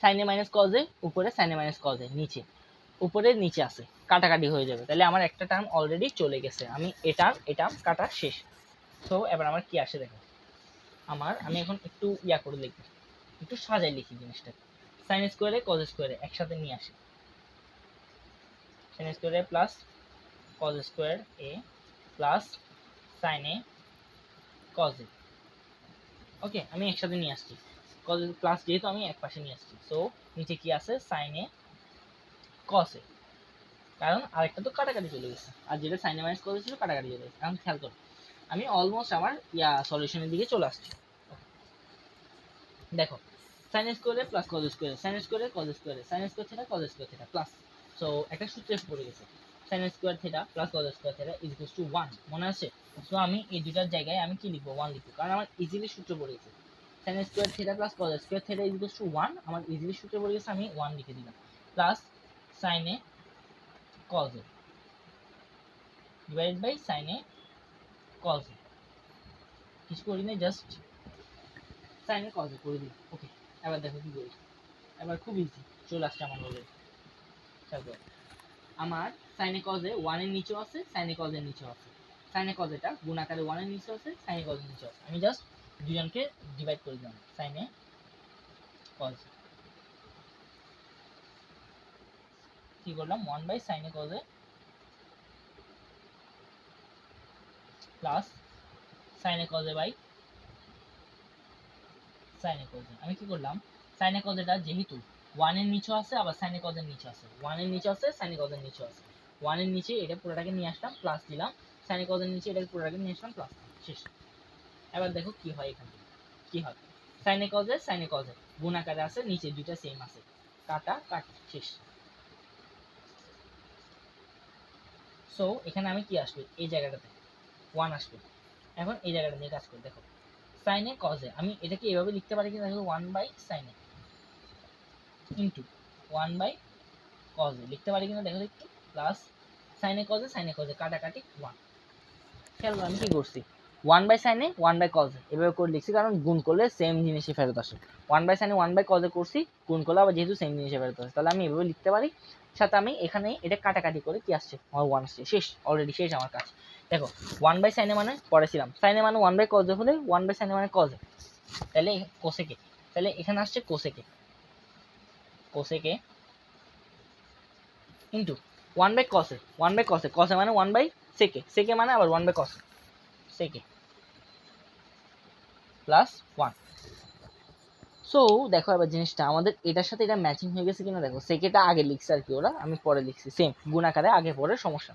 sine A minus cos A উপরে, sine A minus cos A নিচে, উপরে নিচে আছে, কাটাকাটি হয়ে যাবে, তাহলে আমার একটা টার্ম অলরেডি চলে গেছে, আমি এটা কাটা শেষ। তো এবার আমার কি আসে দেখো, আমি এখন একটু করে লিখবো, একটু সাজাই লিখি জিনিসটা। সাইন স্কোয়ারে কজ স্কোয়ারে একসাথে নিয়ে আসি, সাইন স্কোয়ারে plus cos square A plus sign A cos A, okay আমি একসাথে নিয়ে আসছি, কজ প্লাস যেহেতু আমি এক পাশে নিয়ে আসছি, সো নিচে কি আছে সাইন এ কস এ, কারণ আরেকটা তো কাটাকাটি চলে গেছে, আর যেটা সাইন এ মাইনাস কজ ছিল কাটাকাটি চলে গেছে। এখন খেয়াল করো আমি অলমোস্ট আমার সলিউশনের দিকে চলে আসছি। দেখো সাইন স্কোয়ারে প্লাস কজ স্কোয়ারে, সাইন স্কোয়ারে কজ স্কোয়ারে, sine square theta cos square theta plus, so একটা সূত্রে পড়ে গেছে sine square theta plus cos square theta is equals to 1, মনে আছে? সো আমি এই দুটার জায়গায় আমি কি লিখবো 1 লিখবো, কারণ আমার ইজিলি সূত্র পড়ে গেছে sine square theta plus cos square theta is equals to 1, আমার ইজিলি সূত্র পড়ে গেছে, আমি 1 লিখে দিলাম plus sign A cos A divided by sign A cos A, কিছু করি না, just sin A cos A করে দিই। ওকে এবার দেখো কি করি, এবার খুব ইজি চলে আসছে আমার বলে। আমার সাইনে কজে 1 এর নিচেও আছে, সাইনে কজের নিচেও আছে, সাইনে কজেটা গুণ আকারে 1 এর নিচে আছে, সাইনে কজের নিচে আছে, আমি জাস্ট দুজনকে ডিভাইড করে দিলাম, সাইনে কজ কি করলাম 1 বাই সাইনে কজে প্লাস সাইনে কজে বাই সাইনে কজে। আমি কি করলাম সাইনে কজেটা যেহেতু 1 এর নিচে আছে আবার সাইনে কজের নিচে আছে, 1 এর নিচে আছে সাইনে কজের নিচে আছে, 1 এর নিচে এটা পুরোটাকে নিয়ে আসলাম প্লাস দিলাম, সাইনে কজের নিচে এটা পুরোটাকে নিয়ে আসলাম প্লাস, শেষ। এবার দেখো কি হয়, এখানে কি হয় সাইনে কজে গুণ আকারে আছে, নিচে দুইটা সেম আছে, কাটা কাটা শেষ। সো এখানে আমি কি আসবে এই জায়গাটাতে 1 আসবে। এখন এই জায়গাটা নিয়ে কাজ করে দেখো সাইনে কজে, আমি এটাকে এভাবে লিখতে পারি কি দেখো 1 বাই সাইনে ইনটু 1 বাই কজে লিখতে পারি কিনা দেখো একটু, প্লাস সাইনে কজে কাটাকাটি 1। খেয়াল করো আমি কি করছি 1 বাই সাইনে 1 বাই কজে এভাবে করে লিখছি, কারণ গুণ করলে সেম জিনিসই ফেরত আসে। 1 বাই সাইনে 1 বাই কজে করছি, গুণ করলে আবার যেহেতু সেম জিনিসই ফেরত আসে, তাহলে আমি এভাবে লিখতে পারি। সাথে আমি এখানে এটা কাটাকাটি করে কি আসছে আমার 1 আসছে, শেষ অলরেডি শেষ আমার কাজ। দেখো 1 বাই সাইনে মানে পড়েছিলাম সাইনে মানে 1 বাই কজে হলে 1 বাই সাইনে মানে কজে, তাহলে কোসেকে, তাহলে এখানে আসছে কোসেকে ইন্টু 1 বাই কসে, 1 বাই কসে, কসে মানে 1 বাই সেকে, সেকে মানে আবার 1 বাই কসে, সেকে প্লাস 1। সো দেখো এবার জিনিসটা আমাদের এটার সাথে এটা ম্যাচিং হয়ে গেছে কিনা দেখো, সেকেটা আগে লিখছে আর কি ওরা, আমি পরে লিখছি সেম গুণ আকারে আগে পরে সমস্যা।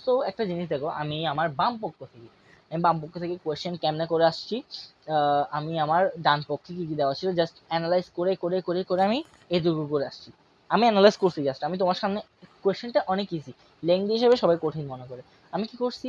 সো একটা জিনিস দেখো আমি আমার বাম পক্ষ থেকে কোয়েশ্চেন কেমনে করে আসছি, আমি আমার ডান পক্ষে কি কি দেওয়া ছিল জাস্ট অ্যানালাইজ করে করে করে করে আমি এটুকু করে আসছি, আমি অ্যানালাইজ করছি জাস্ট, আমি তোমার সামনে কোয়েশ্চেনটা অনেক ইজি, লেংদি হিসেবে সবাই কঠিন মনে করে। আমি কি করছি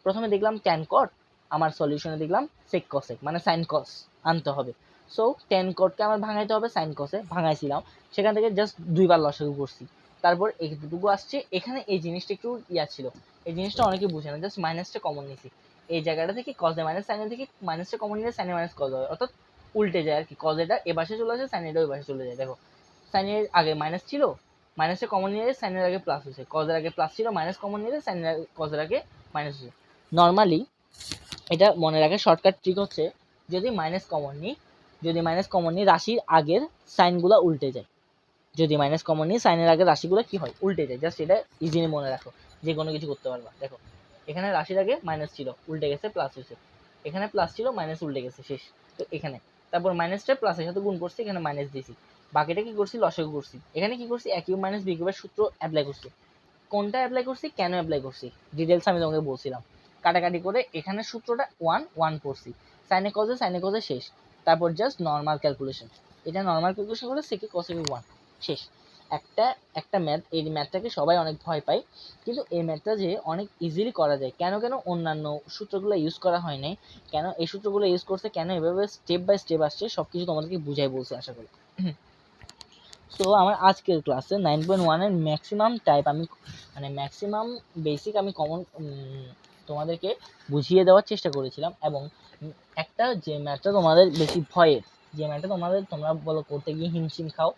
প্রথমে দেখলাম ট্যান কট, আমার সলিউশনে দেখলাম সেক কসেক মানে সাইন কস আনতে হবে। সো টেন কোডকে আমার ভাঙাইতে হবে সাইন কসে, ভাঙাইছিলাম, সেখান থেকে জাস্ট দুইবার লসাগু করছি, তারপর এইটুকু আসছে। এখানে এই জিনিসটা একটু ছিল, এই জিনিসটা অনেকে বুঝে না, জাস্ট মাইনাসটা কমন নিছি, এই জায়গাটা থেকে কজ এ মাইনাস সাইন থেকে মাইনাসটা কমন নিলে সাইন এ মাইনাস কজ হয়, অর্থাৎ উল্টে যায় আর কি, কজ এটা এ পাশে চলে আসে, সাইন এটা ওই পাশে চলে যায়। দেখো সাইনের আগে মাইনাস ছিল, মাইনাসটা কমন নিলে সাইনের আগে প্লাস হয়েছে, কজের আগে প্লাস ছিল, মাইনাস কমন নিলে সাইনের কজের আগে মাইনাস হয়েছে। নর্মালি এটা মনে রাখার শর্টকাট ট্রিক হচ্ছে, যদি মাইনাস কমন নিই রাশির আগের সাইনগুলো উল্টে যায়, যদি মাইনাস কমন নিই সাইনের আগের রাশিগুলো কি হয়, উল্টে যায়। জাস্ট এটা ইজিলি মনে রাখো, যে কোনো কিছু করতে পারবা। দেখো এখানে রাশির আগে মাইনাস ছিল, উল্টে গেছে প্লাস হয়েছে, এখানে প্লাস ছিল মাইনাস উল্টে গেছে, শেষ। তো এখানে তারপর মাইনাসটা প্লাসের সাথে গুণ করছি, এখানে মাইনাস দিয়েছি, বাকিটা কি করছি, লসাগু করছি। এখানে কি করছি, এ কিউব মাইনাস বি কিউবের সূত্র অ্যাপ্লাই করছি। কোনটা অ্যাপ্লাই করছি, কেন অ্যাপ্লাই করছি, ডিটেলস আমি তোমাকে বলছিলাম। কাটাকাটি করে এখানে সূত্রটা ওয়ান ওয়ান করছি, সাইনে কজে শেষ। তারপর জাস্ট নর্মাল ক্যালকুলেশন, এটা নর্মাল ক্যালকুলেশন করে সেকে কসেকে ওয়ান, শেষ। একটা ম্যাথ, এই ম্যাথটাকে সবাই অনেক ভয় পায়, কিন্তু এই ম্যাথটা যে অনেক ইজিলি করা যায়। কেন অন্যান্য সূত্রগুলো ইউজ করা হয় নাই, কেন এই সূত্রগুলো ইউজ করছে, কেন এভাবে স্টেপ বাই স্টেপ আসছে, সব কিছু তোমাদেরকে বুঝাই বলছে আশা করি। সো আমার আজকের ক্লাসে 9.1-এর ম্যাক্সিমাম টাইপ আমি মানে ম্যাক্সিমাম বেসিক আমি কমন তোমাদেরকে বুঝিয়ে দেওয়ার চেষ্টা করেছিলাম। এবং একটা যে ম্যাথটা তোমাদের বেশি ভয়ের, যে ম্যাথটা তোমরা বলো করতে গিয়ে হিমশিম খাও,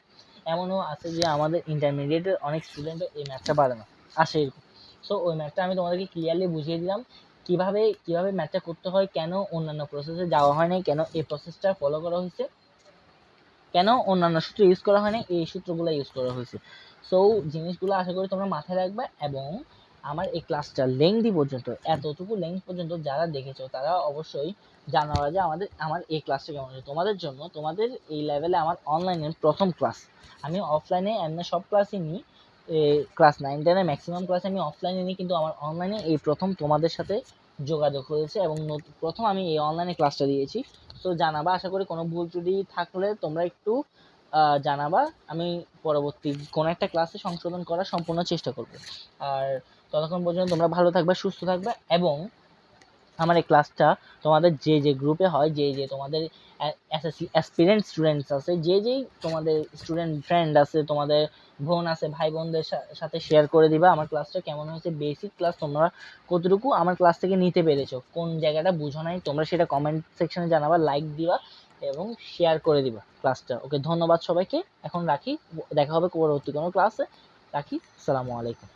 এমনও আছে যে আমাদের ইন্টারমিডিয়েটের অনেক স্টুডেন্টও এই ম্যাথটা পারে না, আসে এরকম। সো ওই ম্যাথটা আমি তোমাদেরকে ক্লিয়ারলি বুঝিয়ে দিলাম কিভাবে ম্যাথটা করতে হয়, কেন অন্যান্য প্রসেসে যাওয়া হয় নাই, কেন এই প্রসেসটা ফলো করা হয়েছে, কেন অন্যান্য সূত্র ইউজ করা হয়নি, এই সূত্রগুলো ইউজ করা হয়েছে। সো জিনিসগুলো আশা করি তোমরা মাথায় রাখবে। এবং আমার এই ক্লাসটা লেংথি পর্যন্ত, এতটুকু লেংথ পর্যন্ত যারা দেখেছো তারা অবশ্যই জানাবা যে আমার এই ক্লাসটা কেমন হয়েছে তোমাদের জন্য। তোমাদের এই লেভেলে আমার অনলাইনের প্রথম ক্লাস, আমি অফলাইনে এমনি সব ক্লাসই নিই, ক্লাস 9-10-এর ম্যাক্সিমাম ক্লাস আমি অফলাইনে নিই, কিন্তু আমার অনলাইনে এই প্রথম তোমাদের সাথে যোগাযোগ হয়েছে এবং প্রথম আমি এই অনলাইনে ক্লাসটা দিয়েছি। তো জানাবা, আশা করি কোনো ভুল ত্রুটি থাকলে তোমরা একটু জানাবা, আমি পরবর্তী কোনো একটা ক্লাসে সংশোধন করার সম্পূর্ণ চেষ্টা করব। আর ততক্ষণ পর্যন্ত তোমরা ভালো থাকবে, সুস্থ থাকবে। এবং আমার এই ক্লাসটা তোমাদের যে গ্রুপে হয়, যে তোমাদের এসএসসি অ্যাসপিরেন্ট স্টুডেন্টস আছে, যেই তোমাদের স্টুডেন্ট ফ্রেন্ড আছে, তোমাদের বোন আছে, ভাই বোনদের সাথে শেয়ার করে দিবা আমার ক্লাসটা কেমন হয়েছে, বেসিক ক্লাস তোমরা কতটুকু আমার ক্লাস থেকে নিতে পেরেছো, কোন জায়গাটা বুঝো নাই তোমরা সেটা কমেন্ট সেকশনে জানাবা, লাইক দিবা এবং শেয়ার করে দিবা ক্লাসটা। ওকে, ধন্যবাদ সবাইকে, এখন রাখি, দেখা হবে পরবর্তী কোনো ক্লাসে, রাখি, আসসালামু আলাইকুম।